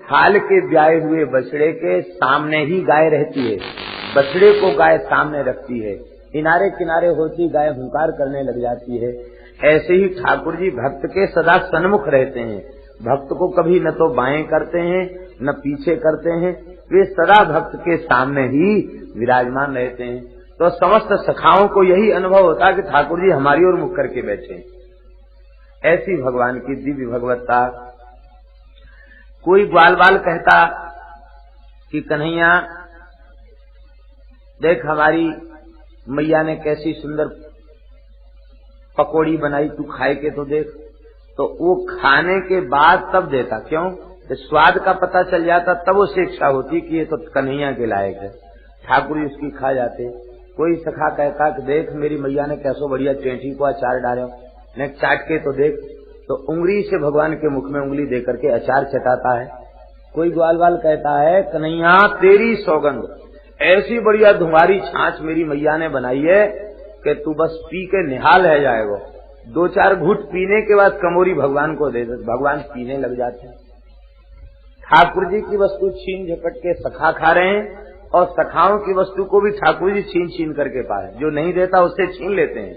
हाल के ब्याए हुए बछड़े के सामने ही गाय रहती है, बछड़े को गाय सामने रखती है, किनारे किनारे होती गाय हुंकार करने लग जाती है। ऐसे ही ठाकुर जी भक्त के सदा सन्मुख रहते हैं। भक्त को कभी न तो बाएं करते हैं न पीछे करते हैं, वे सदा भक्त के सामने ही विराजमान रहते हैं। तो समस्त सखाओं को यही अनुभव होता कि ठाकुर जी हमारी ओर मुख करके बैठे। ऐसी भगवान की दिव्य भगवत्ता। कोई ग्वाल बाल कहता कि कन्हैया देख हमारी मैया ने कैसी सुंदर पकौड़ी बनाई, तू खाए के तो देख। तो वो खाने के बाद तब देता, क्यों? तो स्वाद का पता चल जाता, तब उसे इच्छा होती कि ये तो कन्हैया के लायक है। ठाकुर जी उसकी खा जाते। कोई सखा कहता कि देख मेरी मैया ने कैसो बढ़िया चेंठी को अचार डाले, ने चाट के तो देख। तो उंगली से भगवान के मुख में उंगली दे करके अचार चटाता है। कोई ग्वाल बाल कहता है कन्हैया तेरी सौगंध, ऐसी बढ़िया धुआरी छाछ मेरी मैया ने बनाई है कि तू बस पी के निहाल रह जाएगा। दो चार घूट पीने के बाद कमोरी भगवान को दे दे, भगवान पीने लग जाते हैं। ठाकुर जी की वस्तु छीन झपट के सखा खा रहे हैं और सखाओं की वस्तु को भी ठाकुर जी छीन छीन करके पा रहे हैं। जो नहीं देता उससे छीन लेते हैं,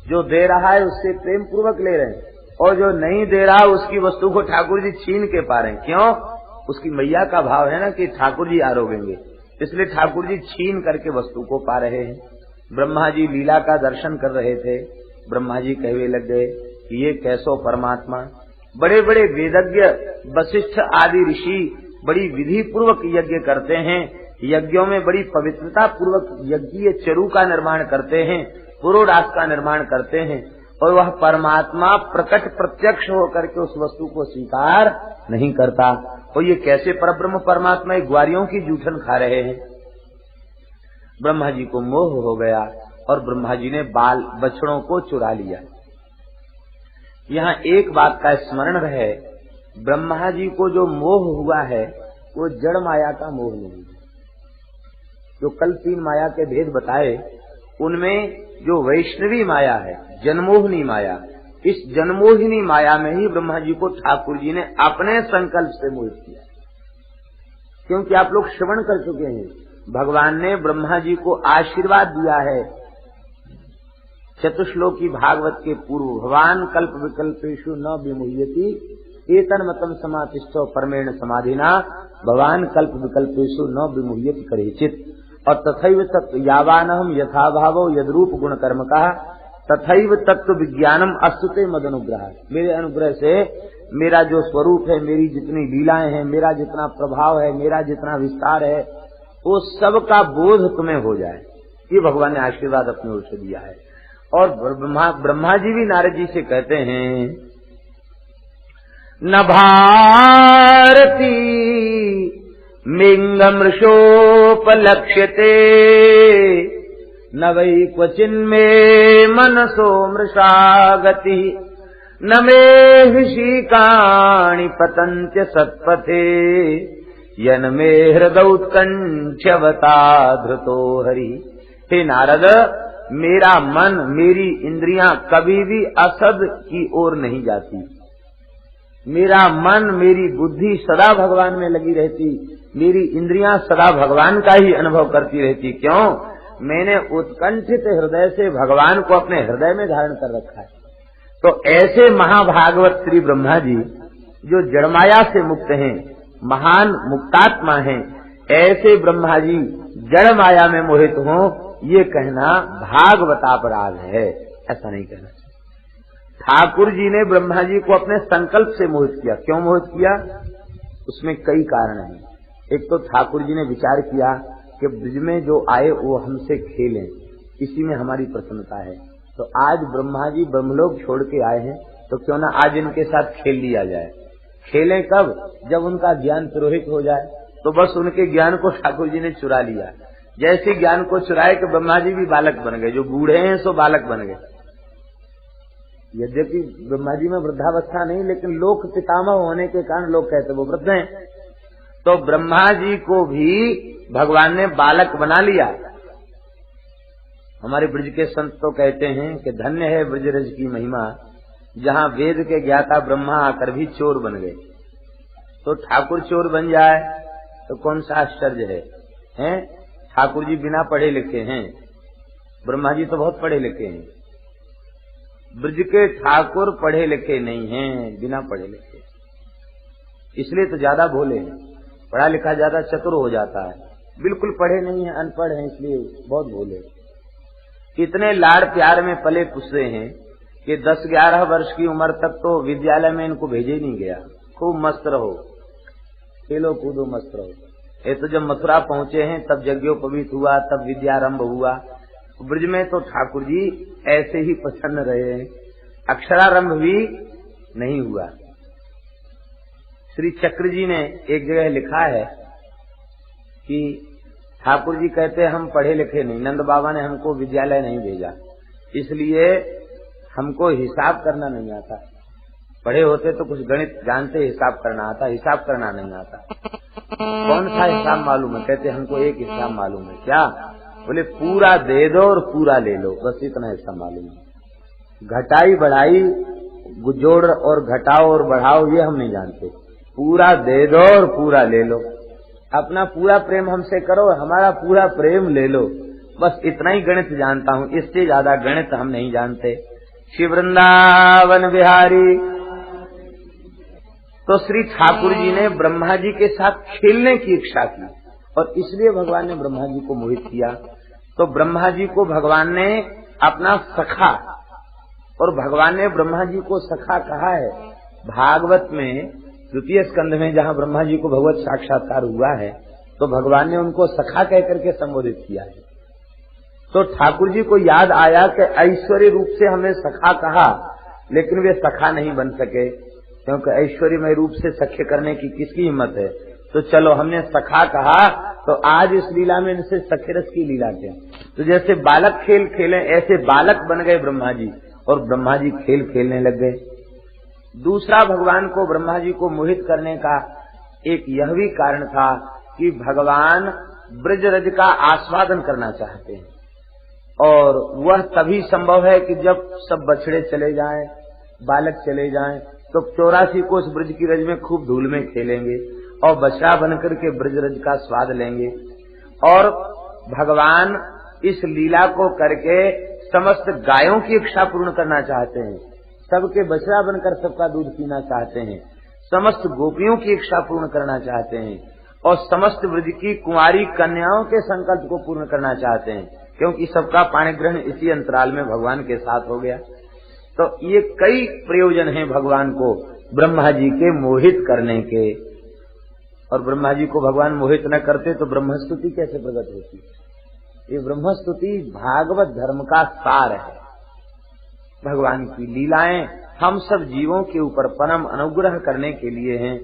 जो दे रहा है उससे प्रेम पूर्वक ले रहे हैं, और जो नहीं दे रहा उसकी वस्तु को ठाकुर जी छीन के पा रहे हैं। क्यों? उसकी मैया का भाव है ना कि ठाकुर जी आरोगेंगे, इसलिए ठाकुर जी छीन करके वस्तु को पा रहे हैं। ब्रह्मा जी लीला का दर्शन कर रहे थे। ब्रह्मा जी कहने लग गए कि ये कैसो परमात्मा। बड़े बड़े वेदज्ञ वशिष्ठ आदि ऋषि बड़ी विधि पूर्वक यज्ञ करते हैं, यज्ञों में बड़ी पवित्रता पूर्वक यज्ञीय चरु का निर्माण करते हैं, पुरोडास का निर्माण करते हैं, और वह परमात्मा प्रकट प्रत्यक्ष होकर के उस वस्तु को स्वीकार नहीं करता। और ये कैसे परब्रह्म परमात्मा ग्वारियों की जूठन खा रहे हैं। ब्रह्मा जी को मोह हो गया और ब्रह्मा जी ने बाल बछड़ों को चुरा लिया। यहाँ एक बात का स्मरण रहे, ब्रह्मा जी को जो मोह हुआ है वो जड़ माया का मोह नहीं है। जो कल 3 माया के भेद बताए उनमें जो वैष्णवी माया है, जनमोहिनी माया, इस जनमोहिनी माया में ही ब्रह्मा जी को ठाकुर जी ने अपने संकल्प से मोहित किया। क्योंकि आप लोग श्रवण कर चुके हैं, भगवान ने ब्रह्मा जी को आशीर्वाद दिया है चतुश्लोकी भागवत के पूर्व, भगवान कल्प विकल्पेशु न विमुह्यति एतन मतम समातिष्ठो परमेण समाधिना, भगवान कल्प विकल्पेशु न विमुह्यति करेचित। और तथैव तत्व यावानहम यथा भावो यद्रूप गुण कर्म का तथैव तत्व विज्ञानम अस्तुते मद अनुग्रह। मेरे अनुग्रह से मेरा जो स्वरूप है, मेरी जितनी लीलाएं हैं, मेरा जितना प्रभाव है, मेरा जितना विस्तार है, वो सब का बोध तुम्हें हो जाए, ये भगवान ने आशीर्वाद अपनी ओर से दिया है। और ब्रह्मा जी भी नारद जी से कहते हैं, न भारती मिंगमृषोपलक्ष्यते न वै क्वचिन्मे मनसो मृषा गति न मे हिषिकाणि पतन्त्य सत्पथे यन मे हृदौत्कण्ठ्यवता धृतो हरि। हे नारद, मेरा मन, मेरी इंद्रियां कभी भी असद की ओर नहीं जाती। मेरा मन, मेरी बुद्धि सदा भगवान में लगी रहती, मेरी इंद्रियां सदा भगवान का ही अनुभव करती रहती। क्यों? मैंने उत्कंठित हृदय से भगवान को अपने हृदय में धारण कर रखा है। तो ऐसे महाभागवत श्री ब्रह्मा जी जो जड़माया से मुक्त हैं, महान मुक्तात्मा हैं, ऐसे ब्रह्मा जी जड़ माया में मोहित हों, ये कहना भागवतापराध है, ऐसा नहीं कहना। ठाकुर जी ने ब्रह्मा जी को अपने संकल्प से मोहित किया। क्यों मोहित किया? उसमें कई कारण हैं। एक तो ठाकुर जी ने विचार किया कि ब्रज में जो आए वो हमसे खेलें, इसी में हमारी प्रसन्नता है। तो आज ब्रह्मा जी ब्रह्मलोक छोड़ के आए हैं, तो क्यों ना आज इनके साथ खेल लिया जाए। खेलें कब? जब उनका ज्ञान पुरोहित हो जाए। तो बस उनके ज्ञान को ठाकुर जी ने चुरा लिया। जैसे ज्ञान को चुराए कि ब्रह्मा जी भी बालक बन गए, जो बूढ़े हैं सो बालक बन गए। यद्यपि ब्रह्मा जी में वृद्धावस्था नहीं, लेकिन लोक पितामह होने के कारण लोग कहते वो वृद्ध हैं। तो ब्रह्मा जी को भी भगवान ने बालक बना लिया। हमारे ब्रज के संत तो कहते हैं कि धन्य है ब्रजरज की महिमा, जहाँ वेद के ज्ञाता ब्रह्मा आकर भी चोर बन गए। तो ठाकुर चोर बन जाए तो कौन सा आश्चर्य है, हैं? ठाकुर जी बिना पढ़े लिखे हैं, ब्रह्मा जी तो बहुत पढ़े लिखे हैं। ब्रज के ठाकुर पढ़े लिखे नहीं हैं, बिना पढ़े लिखे, इसलिए तो ज्यादा भोले हैं। पढ़ा लिखा ज्यादा चतुर हो जाता है, बिल्कुल पढ़े नहीं है, अनपढ़ हैं, इसलिए बहुत भोले। इतने लाड़ प्यार में पले पुसे हैं कि 10-11 वर्ष की उम्र तक तो विद्यालय में इनको भेजे ही नहीं गया। खूब मस्त रहो, खेलो कूदो, मस्त रहो। ये तो जब मथुरा पहुंचे हैं तब यज्ञोपवीत हुआ, तब विद्यारंभ हुआ। ब्रज में तो ठाकुर जी ऐसे ही प्रसन्न रहे हैं, अक्षरारंभ भी नहीं हुआ। श्री चक्र जी ने एक जगह लिखा है कि ठाकुर जी कहते हम पढ़े लिखे नहीं, नंद बाबा ने हमको विद्यालय नहीं भेजा, इसलिए हमको हिसाब करना नहीं आता। पढ़े होते तो कुछ गणित जानते, हिसाब करना आता, हिसाब करना नहीं आता। कौन सा हिसाब मालूम है? कहते हमको एक हिसाब मालूम है। क्या? बोले पूरा दे दो और पूरा ले लो, बस इतना हिसाब मालूम है। घटाई बढ़ाई, जोड़ और घटाओ और बढ़ाओ ये हम नहीं जानते। पूरा दे दो और पूरा ले लो, अपना पूरा प्रेम हमसे करो, हमारा पूरा प्रेम ले लो। बस इतना ही गणित जानता हूँ, इससे ज्यादा गणित हम नहीं जानते। श्री वृंदावन बिहारी। तो श्री ठाकुर जी ने ब्रह्मा जी के साथ खेलने की इच्छा की और इसलिए भगवान ने ब्रह्मा जी को मोहित किया। तो ब्रह्मा जी को भगवान ने अपना सखा, और भगवान ने ब्रह्मा जी को सखा कहा है भागवत में द्वितीय स्कंध में, जहाँ ब्रह्मा जी को भगवत साक्षात्कार हुआ है तो भगवान ने उनको सखा कह करके संबोधित किया है। तो ठाकुर जी को याद आया कि ऐश्वर्य रूप से हमें सखा कहा, लेकिन वे सखा नहीं बन सके, क्योंकि ऐश्वर्यमय रूप से सख्य करने की किसकी हिम्मत है। तो चलो हमने सखा कहा, तो आज इस लीला में इनसे सखेरस की लीला क्या। तो जैसे बालक खेल खेले ऐसे बालक बन गए ब्रह्मा जी, और ब्रह्मा जी खेल खेलने लग गए। दूसरा, भगवान को ब्रह्मा जी को मोहित करने का एक यह भी कारण था कि भगवान ब्रजरज का आस्वादन करना चाहते हैं, और वह तभी संभव है कि जब सब बछड़े चले जाएं, बालक चले जाएं, तो 84 कोस ब्रज की रज में खूब धूल में खेलेंगे और बछड़ा बनकर के ब्रजरज का स्वाद लेंगे। और भगवान इस लीला को करके समस्त गायों की इच्छा पूर्ण करना चाहते हैं, सबके बछड़ा बनकर सबका दूध पीना चाहते हैं, समस्त गोपियों की इच्छा पूर्ण करना चाहते हैं, और समस्त ब्रज की कुंवारी कन्याओं के संकल्प को पूर्ण करना चाहते हैं, क्योंकि सबका पाणी ग्रहण इसी अंतराल में भगवान के साथ हो गया। तो ये कई प्रयोजन हैं भगवान को ब्रह्मा जी के मोहित करने के। और ब्रह्मा जी को भगवान मोहित न करते तो ब्रह्मस्तुति कैसे प्रकट होती। ये ब्रह्मस्तुति भागवत धर्म का सार है। भगवान की लीलाएं हम सब जीवों के ऊपर परम अनुग्रह करने के लिए हैं।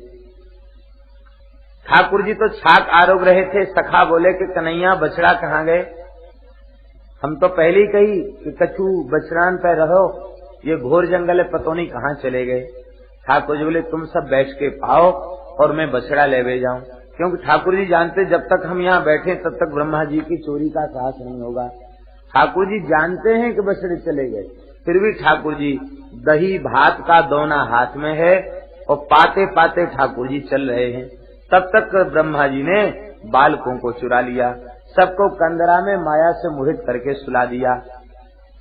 ठाकुर जी तो छाक आरोग रहे थे, सखा बोले कि कन्हैया बछड़ा कहाँ गए। हम तो पहले ही कही कि कछु बछड़ान पे रहो, ये घोर जंगल है, पतो नहीं कहाँ चले गए। ठाकुर जी बोले तुम सब बैठ के पाओ और मैं बछड़ा ले जाऊं, क्योंकि ठाकुर जी जानते जब तक हम यहाँ बैठे तब तक ब्रह्मा जी की चोरी का साहस नहीं होगा। ठाकुर जी जानते हैं कि बछड़े चले गए, फिर भी ठाकुर जी दही भात का दोना हाथ में है और पाते पाते ठाकुर जी चल रहे हैं। तब तक ब्रह्मा जी ने बालकों को चुरा लिया, सबको कंदरा में माया से मोहित करके सुला दिया।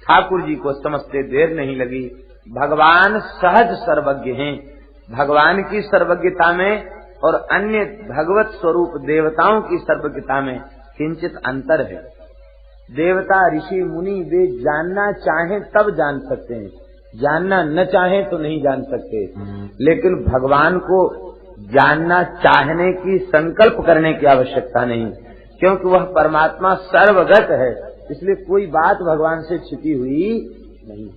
ठाकुर जी को समझते देर नहीं लगी। भगवान सहज सर्वज्ञ हैं। भगवान की सर्वज्ञता में और अन्य भगवत स्वरूप देवताओं की सर्वज्ञता में किंचित अंतर है। देवता ऋषि मुनि वे जानना चाहें तब जान सकते हैं, जानना न चाहें तो नहीं जान सकते। लेकिन भगवान को जानना चाहने की संकल्प करने की आवश्यकता नहीं, क्योंकि वह परमात्मा सर्वगत है, इसलिए कोई बात भगवान से छिपी हुई नहीं।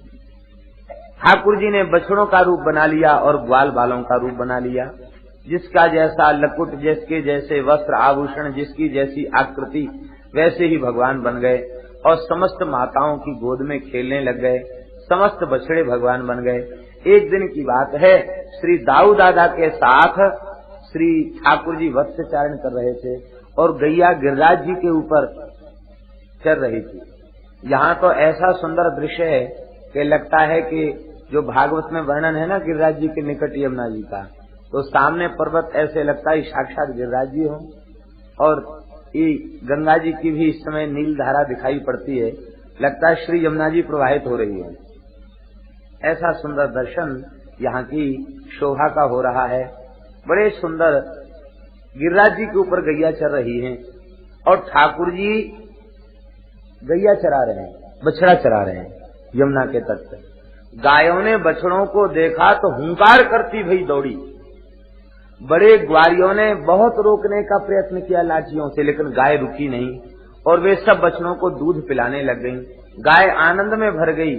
ठाकुर जी ने बछड़ों का रूप बना लिया और ग्वाल बालों का रूप बना लिया। जिसका जैसा लकुट, जिसके जैसे वस्त्र आभूषण, जिसकी जैसी आकृति, वैसे ही भगवान बन गए और समस्त माताओं की गोद में खेलने लग गए। समस्त बछड़े भगवान बन गए। एक दिन की बात है, श्री दाऊ दादा के साथ श्री ठाकुर जी वत्स्यचारण कर रहे थे और गैया गिरिराज जी के ऊपर चल रही थी। यहाँ तो ऐसा सुंदर दृश्य है कि लगता है कि जो भागवत में वर्णन है ना गिरिराज जी के निकट यमुना जी का, तो सामने पर्वत ऐसे लगता है साक्षात गिरिराज जी हो, और ये गंगा जी की भी इस समय नील धारा दिखाई पड़ती है, लगता है श्री यमुना जी प्रवाहित हो रही है। ऐसा सुंदर दर्शन यहाँ की शोभा का हो रहा है। बड़े सुंदर गिरिराज जी के ऊपर गैया चल रही हैं और ठाकुर जी गैया चरा रहे हैं, बछड़ा चरा रहे हैं यमुना के तट पर। गायों ने बछड़ों को देखा तो हुंकार करती भई दौड़ी। बड़े ग्वारियों ने बहुत रोकने का प्रयत्न किया लाठियों से, लेकिन गाय रुकी नहीं और वे सब बछड़ों को दूध पिलाने लग गईं। गाय आनंद में भर गई,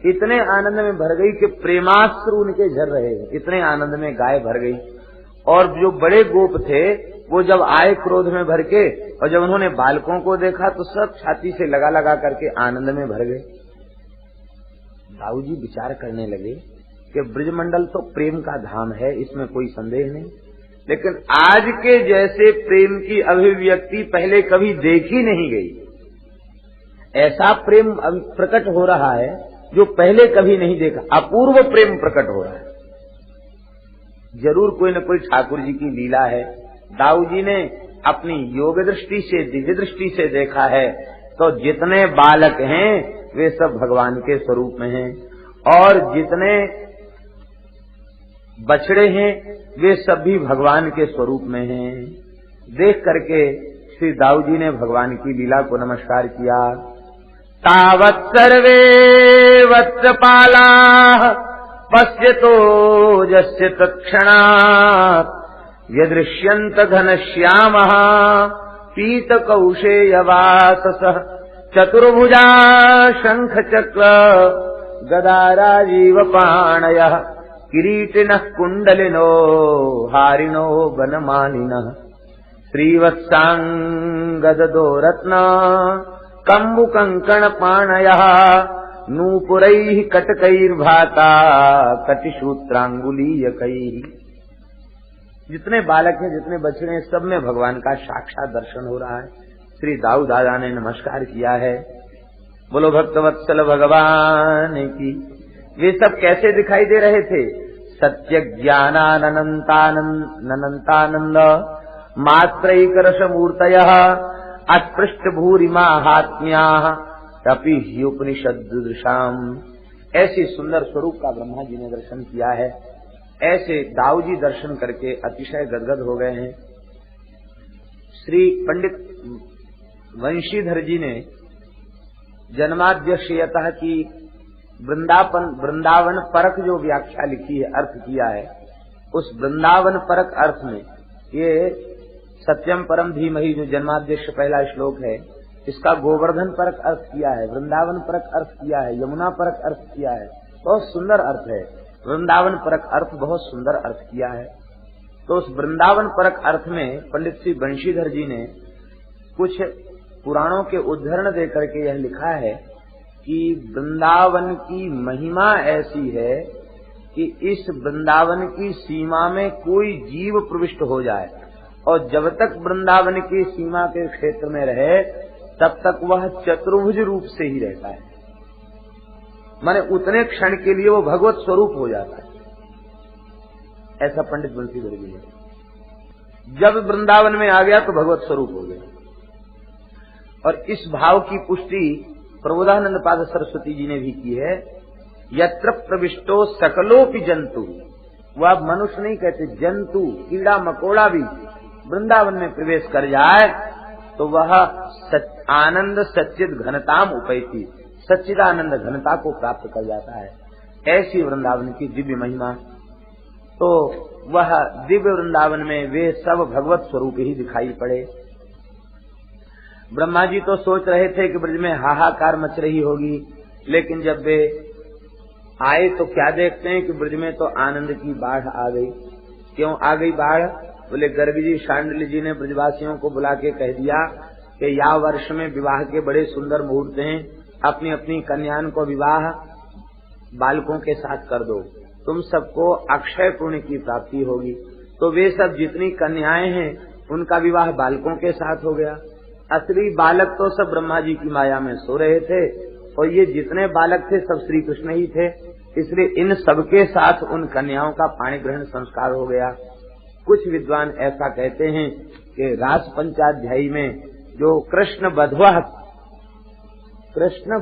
इतने आनंद में भर गई कि प्रेमाश्रु उनके झर रहे हैं, इतने आनंद में गाय भर गई। और जो बड़े गोप थे वो जब आए क्रोध में भर के, और जब उन्होंने बालकों को देखा तो सब छाती से लगा लगा करके आनंद में भर गए। दाऊ जी विचार करने लगे कि ब्रजमंडल तो प्रेम का धाम है, इसमें कोई संदेह नहीं, लेकिन आज के जैसे प्रेम की अभिव्यक्ति पहले कभी देखी नहीं गई। ऐसा प्रेम प्रकट हो रहा है जो पहले कभी नहीं देखा, अपूर्व प्रेम प्रकट हो रहा है। जरूर कोई न कोई ठाकुर जी की लीला है। दाऊ जी ने अपनी योग दृष्टि से, दिव्य दृष्टि से देखा है तो जितने बालक हैं वे सब भगवान के स्वरूप में हैं, और जितने बछड़े हैं वे सब भी भगवान के स्वरूप में हैं। देख करके श्री दाऊ जी ने भगवान की लीला को नमस्कार किया। तावत् सर्वे वत्सपालाः पश्यतो यस्य तत्क्षणात् यदृश्यन्त घनश्यामः पीतकौशेयवाससः चतुर्भुजा शंखचक्र गदाराजीवपाणयः किरीटिनः कुण्डलिनो हारिणो वनमालिनः श्रीवत्साङ्गददो रत्न कम्बुकङ्कणपाणयः नूपुरैः कटकैर्भाता कटिसूत्रांगुलीयकैः। जितने बालक हैं, जितने बच्चे हैं, सब में भगवान का साक्षात दर्शन हो रहा है। श्री दाऊ दादा ने नमस्कार किया है। बोलो भक्तवत्सल भगवान की। वे सब कैसे दिखाई दे रहे थे? सत्य ज्ञानानंतानंद मात्रैक रसमूर्तयः अस्पृष्ट भूरिमा हात्म्या तपि उपनिषद्दृशाम। ऐसे सुंदर स्वरूप का ब्रह्मा जी ने दर्शन किया है। ऐसे दाऊ जी दर्शन करके अतिशय गदगद हो गए हैं। श्री पंडित वंशीधर जी ने जन्माद्यश्यतः की वृंदावन परक जो व्याख्या लिखी है, अर्थ किया है, उस वृंदावन परक अर्थ में ये सत्यम परम धीमहि जो जन्माद्यश्य पहला श्लोक है, इसका गोवर्धन परक अर्थ किया है, वृंदावन परक अर्थ किया है, यमुना परक अर्थ किया है। बहुत सुंदर अर्थ है। वृंदावन परक अर्थ बहुत सुंदर अर्थ किया है। तो उस वृंदावन परक अर्थ में पंडित श्री बंशीधर जी ने कुछ पुराणों के उद्धरण देकर के यह लिखा है कि वृंदावन की महिमा ऐसी है कि इस वृंदावन की सीमा में कोई जीव प्रविष्ट हो जाए और जब तक वृंदावन की सीमा के क्षेत्र में रहे तब तक वह चतुर्भुज रूप से ही रहता है। माने उतने क्षण के लिए वो भगवत स्वरूप हो जाता है। ऐसा पंडित बंशीधर जी है। जब वृंदावन में आ गया तो भगवत स्वरूप हो गया। और इस भाव की पुष्टि प्रबोधानंद पाद सरस्वती जी ने भी की है। यत्र प्रविष्टो सकलोपि जंतु, वह अब मनुष्य नहीं कहते, जंतु कीड़ा मकोड़ा भी वृंदावन में प्रवेश कर जाए तो वह आनंद सच्चिद घनताम उपैति, सच्चिदानंद घनता को प्राप्त कर जाता है। ऐसी वृंदावन की दिव्य महिमा। तो वह दिव्य वृंदावन में वे सब भगवत स्वरूप ही दिखाई पड़े। ब्रह्मा जी तो सोच रहे थे कि ब्रज में हाहाकार मच रही होगी, लेकिन जब वे आए तो क्या देखते हैं कि ब्रज में तो आनंद की बाढ़ आ गई। क्यों आ गई बाढ़? बोले गर्ग जी शांडिल्य जी ने ब्रजवासियों को बुला के कह दिया कि या वर्ष में विवाह के बड़े सुंदर मुहूर्त हैं, अपनी अपनी कन्याओं को विवाह बालकों के साथ कर दो, तुम सबको अक्षय पुण्य की प्राप्ति होगी। तो वे सब जितनी कन्याएं हैं उनका विवाह बालकों के साथ हो गया। असली बालक तो सब ब्रह्मा जी की माया में सो रहे थे और ये जितने बालक थे सब श्री कृष्ण ही थे, इसलिए इन सबके साथ उन कन्याओं का पाणी ग्रहण संस्कार हो गया। कुछ विद्वान ऐसा कहते हैं कि रास पंचाध्यायी में जो कृष्ण बधवा, कृष्ण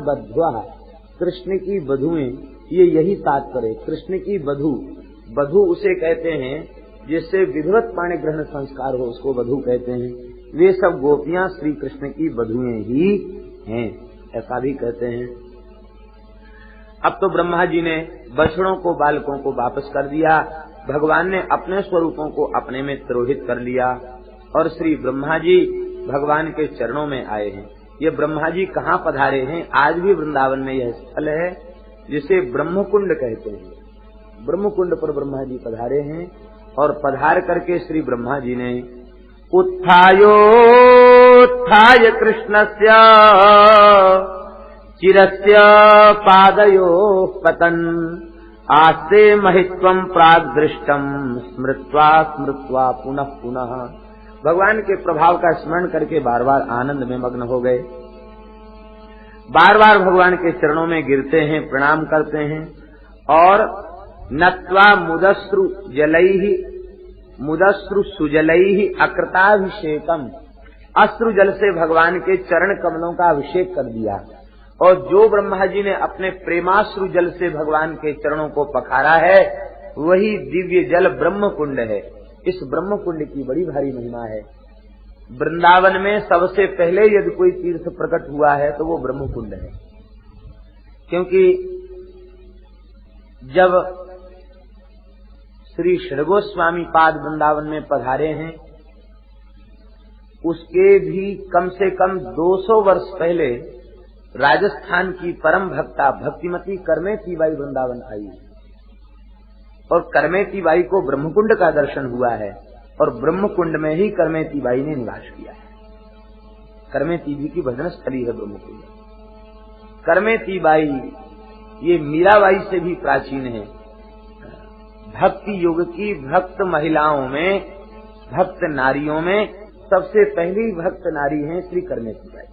की बधुएं, ये यही तात्पर्य। कृष्ण की बधु उसे कहते हैं जिससे विधिवत पाणी ग्रहण संस्कार हो, उसको बधु कहते हैं। वे सब गोपियां श्री कृष्ण की बधुएं ही हैं, ऐसा भी कहते हैं। अब तो ब्रह्मा जी ने बछड़ों को बालकों को वापस कर दिया। भगवान ने अपने स्वरूपों को अपने में तिरोहित कर लिया और श्री ब्रह्मा जी भगवान के चरणों में आए हैं। ये ब्रह्मा जी कहाँ पधारे हैं? आज भी वृंदावन में यह स्थल है जिसे ब्रह्मकुंड कहते हैं। ब्रह्मकुंड पर ब्रह्मा जी पधारे हैं और पधार करके श्री ब्रह्मा जी ने उत्थाय कृष्णस्य चिरस्य पादयोः पतन् आस्ते महित्वं प्राग्दृष्टं स्मृत्वा स्मृत्वा पुनः पुनः। भगवान के प्रभाव का स्मरण करके बार बार आनंद में मग्न हो गए। बार बार भगवान के चरणों में गिरते हैं, प्रणाम करते हैं और नत्वा मुदस्रु जलैहि मुदश्रु सुजलैहि अकृताभिषेकम, अश्रु जल से भगवान के चरण कमलों का अभिषेक कर दिया। और जो ब्रह्मा जी ने अपने प्रेमाश्रु जल से भगवान के चरणों को पखारा है वही दिव्य जल ब्रह्म कुंड है। इस ब्रह्म कुंड की बड़ी भारी महिमा है। वृंदावन में सबसे पहले यदि कोई तीर्थ प्रकट हुआ है तो वो ब्रह्म कुंड है, क्योंकि जब श्री श्रीगोस्वामी पाद वृंदावन में पधारे हैं उसके भी कम से कम 200 वर्ष पहले राजस्थान की परम भक्ता भक्तिमती करमेती बाई वृंदावन आई और करमेती बाई को ब्रह्मकुंड का दर्शन हुआ है और ब्रह्मकुंड में ही करमेती बाई ने निवास किया है। करमेती जी की भजन स्थली है ब्रह्मकुंड। करमेती बाई ये मीराबाई से भी प्राचीन है। भक्ति युग की भक्त महिलाओं में, भक्त नारियों में सबसे पहली भक्त नारी है श्री करमेती बाई।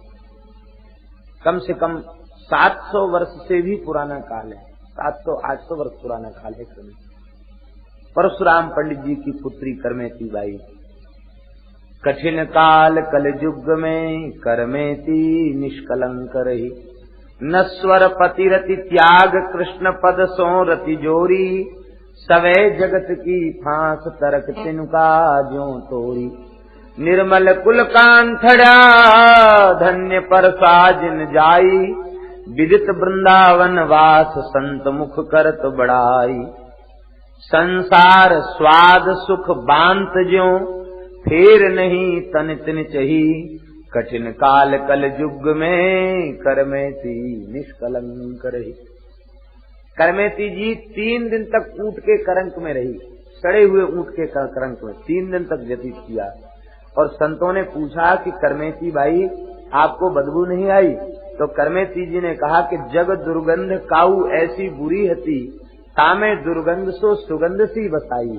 कम से कम 700 वर्ष से भी पुराना काल है, 700-800 वर्ष पुराना काल है करमेती। परशुराम पंडित जी की पुत्री करमेती बाई। कठिन काल कल युग में करमेती निष्कलंक रही, नस्वर पतिरति त्याग कृष्ण पद सो रति जोरी, सवे जगत की फांस तरक तिनका ज्यों तोरी, निर्मल कुल कांठड़ा धन्य पर साजिन जाई, विदित वृंदावन वास संत मुख करत बड़ाई, संसार स्वाद सुख बांत ज्यों फेर नहीं तन तिन चही, कठिन काल कल युग में करमेती निष्कलंक रही। करमेती जी 3 दिन तक ऊंट के करंक में रही, सड़े हुए ऊंट के करंक में 3 दिन तक व्यतीत किया। और संतों ने पूछा कि करमेती बाई आपको बदबू नहीं आई? तो करमेती जी ने कहा कि जग दुर्गंध काऊ ऐसी बुरी हती, तामे दुर्गंध सो सुगंध सी बसाई।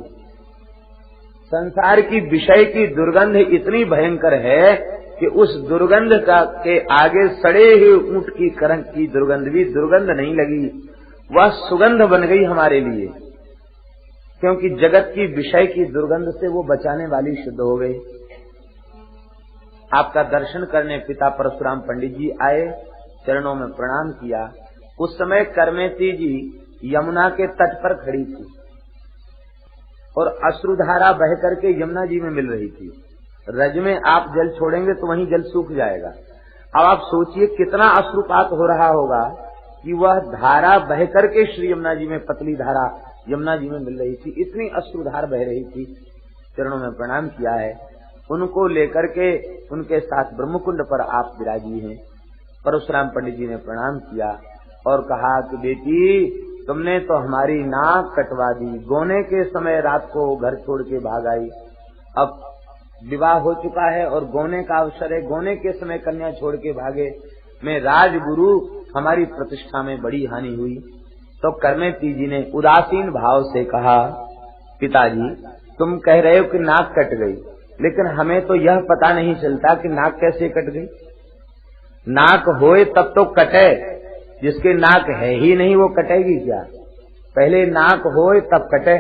संसार की विषय की दुर्गंध इतनी भयंकर है कि उस दुर्गंध का के आगे सड़े हुए ऊंट की करंक की दुर्गंध भी दुर्गंध नहीं लगी, वह सुगंध बन गई हमारे लिए, क्योंकि जगत की विषय की दुर्गंध से वो बचाने वाली शुद्ध हो गई। आपका दर्शन करने पिता परशुराम पंडित जी आए, चरणों में प्रणाम किया। उस समय करमेती जी यमुना के तट पर खड़ी थी और अश्रुधारा बह करके यमुना जी में मिल रही थी। रज में आप जल छोड़ेंगे तो वहीं जल सूख जाएगा। अब आप सोचिए कितना अश्रुपात हो रहा होगा कि वह धारा बह करके श्री यमुना जी में, पतली धारा यमुना जी में मिल रही थी, इतनी अश्रुधार बह रही थी। चरणों में प्रणाम किया है। उनको लेकर के उनके साथ ब्रह्मकुंड पर आप विराजी हैं। परशुराम पंडित जी ने प्रणाम किया और कहा कि बेटी तुमने तो हमारी नाक कटवा दी, गोने के समय रात को घर छोड़ के भाग आई। अब विवाह हो चुका है और गोने का अवसर है, गोने के समय कन्या छोड़ के भागे। मैं राजगुरु, हमारी प्रतिष्ठा में बड़ी हानि हुई। तो करमेती जी ने उदासीन भाव से कहा, पिताजी तुम कह रहे हो कि नाक कट गई, लेकिन हमें तो यह पता नहीं चलता कि नाक कैसे कट गई। नाक होए तब तो कटे, जिसके नाक है ही नहीं वो कटेगी क्या? पहले नाक होए तब कटे,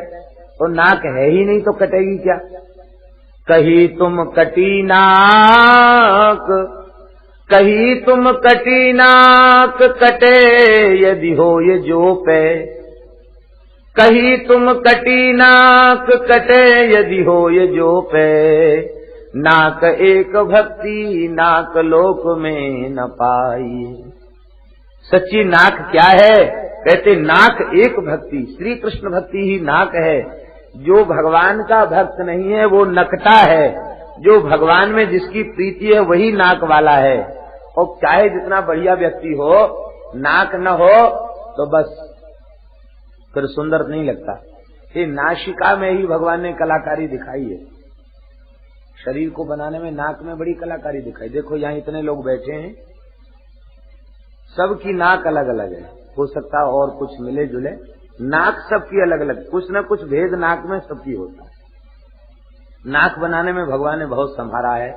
और नाक है ही नहीं तो कटेगी क्या? कही तुम कटी नाक, कही तुम कटी नाक कटे यदि हो ये जो पे, कही तुम कटी नाक कटे यदि हो ये जो पे, नाक एक भक्ति नाक लोक में न पाई। सच्ची नाक क्या है? कहते नाक एक भक्ति, श्री कृष्ण भक्ति ही नाक है। जो भगवान का भक्त नहीं है वो नकटा है, जो भगवान में जिसकी प्रीति है वही नाक वाला है। और चाहे जितना बढ़िया व्यक्ति हो, नाक न हो तो बस फिर सुंदर नहीं लगता। ये नासिका में ही भगवान ने कलाकारी दिखाई है। शरीर को बनाने में नाक में बड़ी कलाकारी दिखाई। देखो यहाँ इतने लोग बैठे हैं, सबकी नाक अलग अलग है, हो सकता और कुछ मिले जुले, नाक सबकी अलग अलग, कुछ न कुछ भेद नाक में सबकी होता है। नाक बनाने में भगवान ने बहुत संभारा है।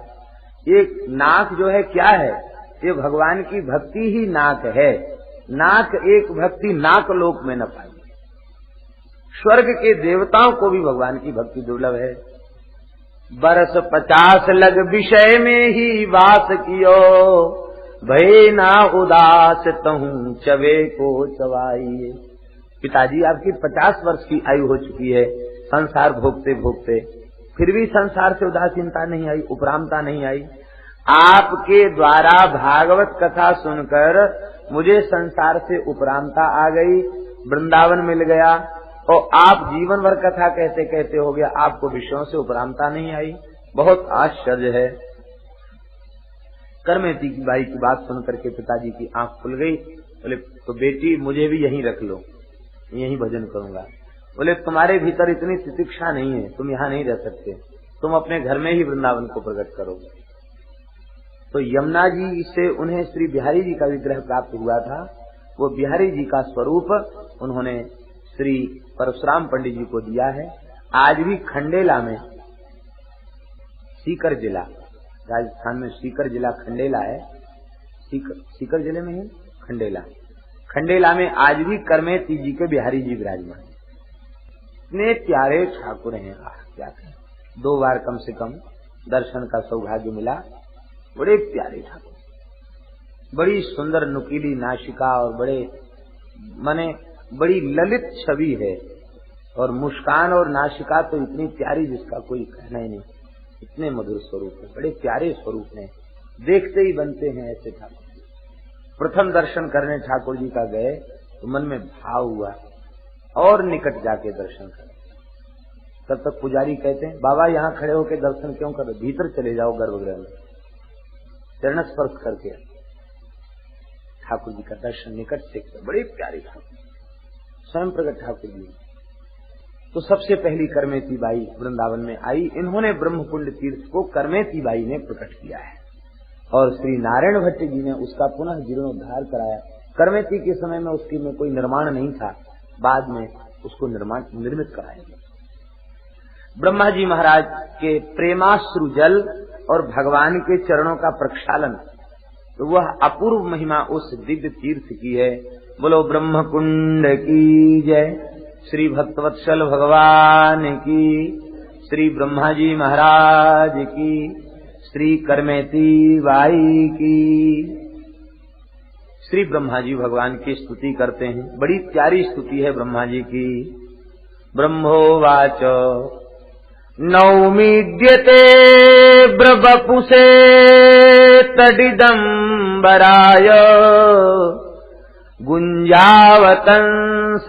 ये नाक जो है क्या है? ये भगवान की भक्ति ही नाक है। नाक एक भक्ति नाक लोक में न पाई। स्वर्ग के देवताओं को भी भगवान की भक्ति दुर्लभ है। बरस 50 लग विषय में ही वास कियो, भय ना उदास तहूँ चवे को चवाइए। पिताजी आपकी 50 वर्ष की आयु हो चुकी है, संसार भोगते भोगते फिर भी संसार से उदासीनता नहीं आई, उपरामता नहीं आई। आपके द्वारा भागवत कथा सुनकर मुझे संसार से उपरामता आ गई, वृंदावन मिल गया, और आप जीवन भर कथा कहते कहते हो गया, आपको विषयों से उपरामता नहीं आई। बहुत आश्चर्य है। करमेती की बाई की बात सुनकर के पिताजी की आंख खुल गई। बोले तो बेटी मुझे भी यहीं रख लो, यहीं भजन करूंगा। बोले तुम्हारे भीतर इतनी तितिक्षा नहीं है, तुम यहाँ नहीं रह सकते, तुम अपने घर में ही वृंदावन को प्रकट करो। तो यमुना जी से उन्हें श्री बिहारी जी का विग्रह प्राप्त हुआ था। वो बिहारी जी का स्वरूप उन्होंने श्री परशुराम पंडित जी को दिया है। आज भी खंडेला में, सीकर जिला, राजस्थान में सीकर जिला खंडेला है, सीकर जिले में है खंडेला। खंडेला में आज भी करमेती जी के बिहारी जी विराजमान है। इतने प्यारे ठाकुर हैं, क्या कहें। 2 बार कम से कम दर्शन का सौभाग्य मिला। बड़े प्यारे ठाकुर, बड़ी सुंदर नुकीली नाशिका और बड़ी ललित छवि है, और मुस्कान और नाशिका तो इतनी प्यारी जिसका कोई कहना ही नहीं। इतने मधुर स्वरूप है, बड़े प्यारे स्वरूप हैं, देखते ही बनते हैं ऐसे ठाकुर जी। प्रथम दर्शन करने ठाकुर जी का गए तो मन में भाव हुआ और निकट जाके दर्शन करें। तब तक पुजारी कहते हैं बाबा यहाँ खड़े होकर दर्शन क्यों कर रहे, भीतर चले जाओ गर्भगृह में, चरण स्पर्श करके ठाकुर जी का दर्शन निकट से। बड़े प्यारे ठाकुर, स्वयं प्रकट ठाकुर जी। तो सबसे पहली करमेती बाई वृंदावन में आई। इन्होंने ब्रह्मकुंड तीर्थ को करमेती बाई ने प्रकट किया है, और श्री नारायण भट्ट जी ने उसका पुनः जीर्णोद्धार कराया। करमेती के समय में उसकी में कोई निर्माण नहीं था, बाद में उसको निर्मित कराया गया। ब्रह्मा जी महाराज के प्रेमाश्रु जल और भगवान के चरणों का प्रक्षालन, तो वह अपूर्व महिमा उस दिव्य तीर्थ की है। बोलो ब्रह्मकुंड की जय, श्री भक्तवत्सल भगवान की, श्री ब्रह्मा जी महाराज की, श्री करमेती बाई की। श्री ब्रह्मा जी भगवान की स्तुति करते हैं, बड़ी प्यारी स्तुति है ब्रह्मा जी की। ब्रह्मोवाच नौमीड्यते ब्रवपुसे तडिदम्बराय, गुंजावतंस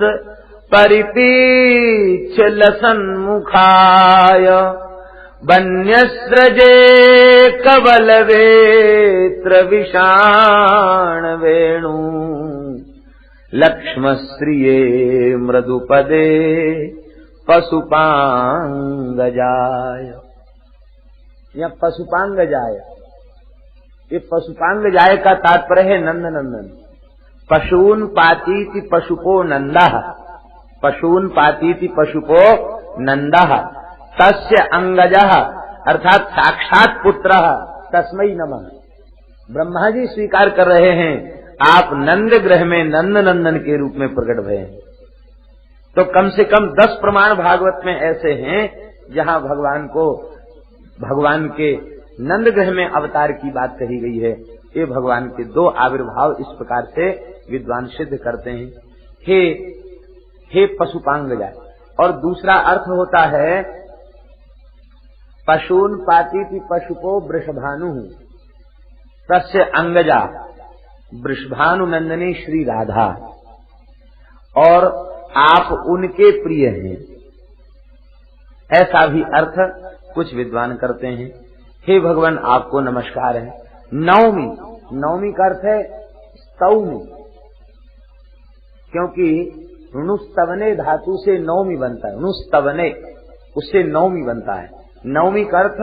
परिपीच्छ लसन्मुखाय, वन्यस्रजे कवलवेत्र विषाण वेणु, लक्ष्मश्रिये मृदुपदे पशुपांगजाय। या पशुपांगजाय, ये पशुपांगजाय का तात्पर्य है नंद नंदन। पशून पातीति पशुपो नंदः, पशून पातीति पशुपो नंदः, तस्य अंगजः अर्थात साक्षात पुत्रः तस्मै नमः। ब्रह्मा जी स्वीकार कर रहे हैं आप नंद ग्रह में नंद नंदन के रूप में प्रकट भये हैं। तो कम से कम 10 प्रमाण भागवत में ऐसे हैं जहां भगवान के नंद ग्रह में अवतार की बात कही गई है। ये भगवान के 2 आविर्भाव इस प्रकार से विद्वान सिद्ध करते हैं। हे पशुपांगजा, और दूसरा अर्थ होता है पशून पातीति पशुपो वृषभानु, तस्य अंगजा वृषभानु नंदनी श्री राधा, और आप उनके प्रिय हैं, ऐसा भी अर्थ कुछ विद्वान करते हैं। हे भगवान आपको नमस्कार है। नवमी, नवमी का अर्थ है स्तवमी, क्योंकि ऋणुस्तवने धातु से नवमी बनता है, ऋणुस्तवने उससे नवमी बनता है। नवमी का अर्थ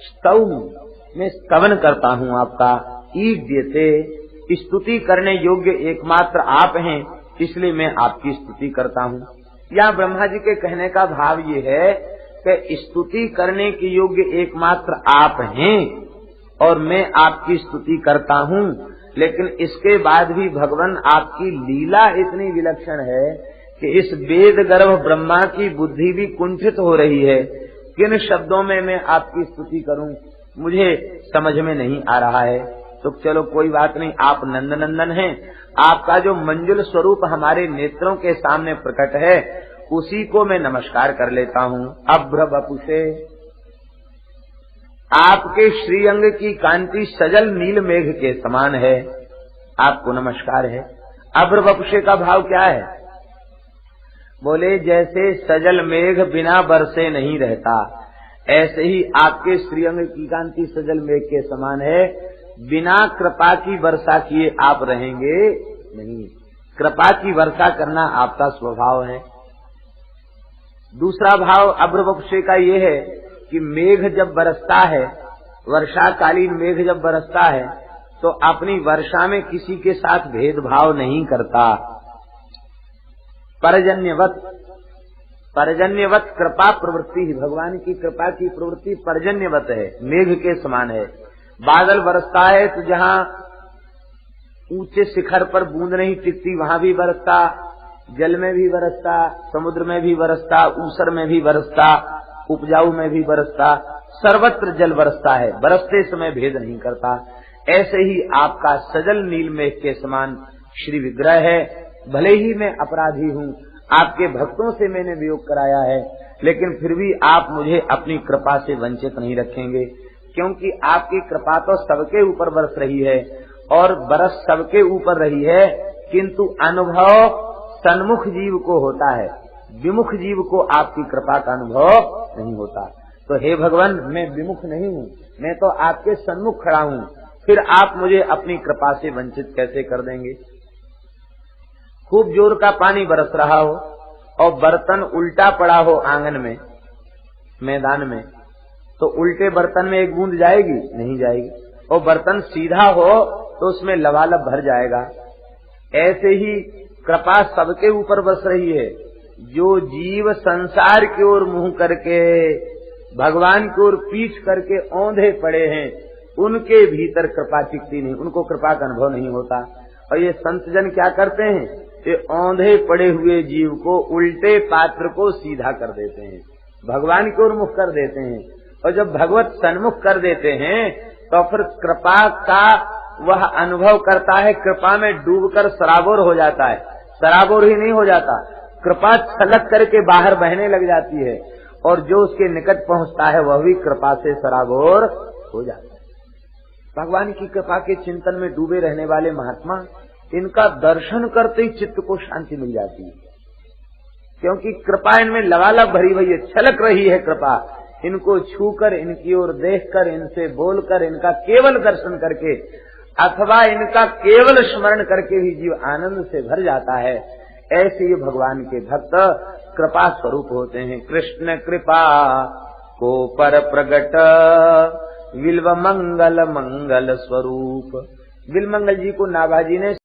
स्तवमी, मैं स्तवन करता हूँ आपका। ईड्यते, स्तुति करने योग्य एकमात्र आप हैं, इसलिए मैं आपकी स्तुति करता हूँ। या ब्रह्मा जी के कहने का भाव ये है कि स्तुति करने के योग्य एकमात्र आप हैं और मैं आपकी स्तुति करता हूँ, लेकिन इसके बाद भी भगवान आपकी लीला इतनी विलक्षण है कि इस वेद गर्भ ब्रह्मा की बुद्धि भी कुंठित हो रही है किन शब्दों में मैं आपकी स्तुति करूं, मुझे समझ में नहीं आ रहा है। तो चलो कोई बात नहीं, आप नंदनंदन हैं, आपका जो मंजुल स्वरूप हमारे नेत्रों के सामने प्रकट है उसी को मैं नमस्कार कर लेता हूं। अभ्र वपुषे, आपके श्रीअंग की कांति सजल नील मेघ के समान है, आपको नमस्कार है। अभ्र वपुषे का भाव क्या है? बोले जैसे सजल मेघ बिना बरसे नहीं रहता, ऐसे ही आपके श्रीअंग की कांति सजल मेघ के समान है, बिना कृपा की वर्षा किए आप रहेंगे नहीं। कृपा की वर्षा करना आपका स्वभाव है। दूसरा भाव अभ्रवपुषे का ये है कि मेघ जब बरसता है, वर्षाकालीन मेघ जब बरसता है तो अपनी वर्षा में किसी के साथ भेदभाव नहीं करता। पर्जन्यवत कृपा प्रवृत्ति ही, भगवान की कृपा की प्रवृत्ति पर्जन्यवत है, मेघ के समान है। बादल बरसता है तो जहाँ ऊंचे शिखर पर बूंद नहीं टिकती वहां भी बरसता, जल में भी बरसता, समुद्र में भी बरसता, ऊसर में भी बरसता, उपजाऊ में भी बरसता, सर्वत्र जल बरसता है, बरसते समय भेद नहीं करता। ऐसे ही आपका सजल नील मेघ के समान श्री विग्रह है। भले ही मैं अपराधी हूँ, आपके भक्तों से मैंने वियोग कराया है, लेकिन फिर भी आप मुझे अपनी कृपा से वंचित नहीं रखेंगे, क्योंकि आपकी कृपा तो सबके ऊपर बरस रही है और बरस सबके ऊपर रही है, किंतु अनुभव सन्मुख जीव को होता है, विमुख जीव को आपकी कृपा का अनुभव नहीं होता। तो हे भगवान, मैं विमुख नहीं हूँ, मैं तो आपके सन्मुख खड़ा हूँ, फिर आप मुझे अपनी कृपा से वंचित कैसे कर देंगे? खूब जोर का पानी बरस रहा हो और बर्तन उल्टा पड़ा हो आंगन में, मैदान में, तो उल्टे बर्तन में एक बूंद जाएगी? नहीं जाएगी। और बर्तन सीधा हो तो उसमें लबालब भर जाएगा। ऐसे ही कृपा सबके ऊपर बरस रही है। जो जीव संसार की ओर मुंह करके, भगवान की ओर पीठ करके औंधे पड़े हैं, उनके भीतर कृपा टिकती नहीं, उनको कृपा का अनुभव नहीं होता। और ये संत जन क्या करते हैं? ये औंधे पड़े हुए जीव को, उल्टे पात्र को सीधा कर देते हैं, भगवान की ओर मुख कर देते हैं। और जब भगवत सन्मुख कर देते हैं तो फिर कृपा का वह अनुभव करता है, कृपा में डूबकर सराबोर हो जाता है। सराबोर ही नहीं हो जाता, कृपा छलक करके बाहर बहने लग जाती है, और जो उसके निकट पहुंचता है वह भी कृपा से सराबोर हो जाता है। भगवान की कृपा के चिंतन में डूबे रहने वाले महात्मा, इनका दर्शन करते ही चित्त को शांति मिल जाती है, क्योंकि कृपा इनमें लबालब भरी हुई है, छलक रही है कृपा। इनको छूकर, इनकी ओर देखकर, इनसे बोलकर, इनका केवल दर्शन करके अथवा इनका केवल स्मरण करके भी जीव आनंद से भर जाता है। ऐसे ही भगवान के भक्त कृपा स्वरूप होते हैं। कृष्ण कृपा को पर प्रगट विल्व मंगल मंगल स्वरूप। बिलमंगल जी को नाभाजी ने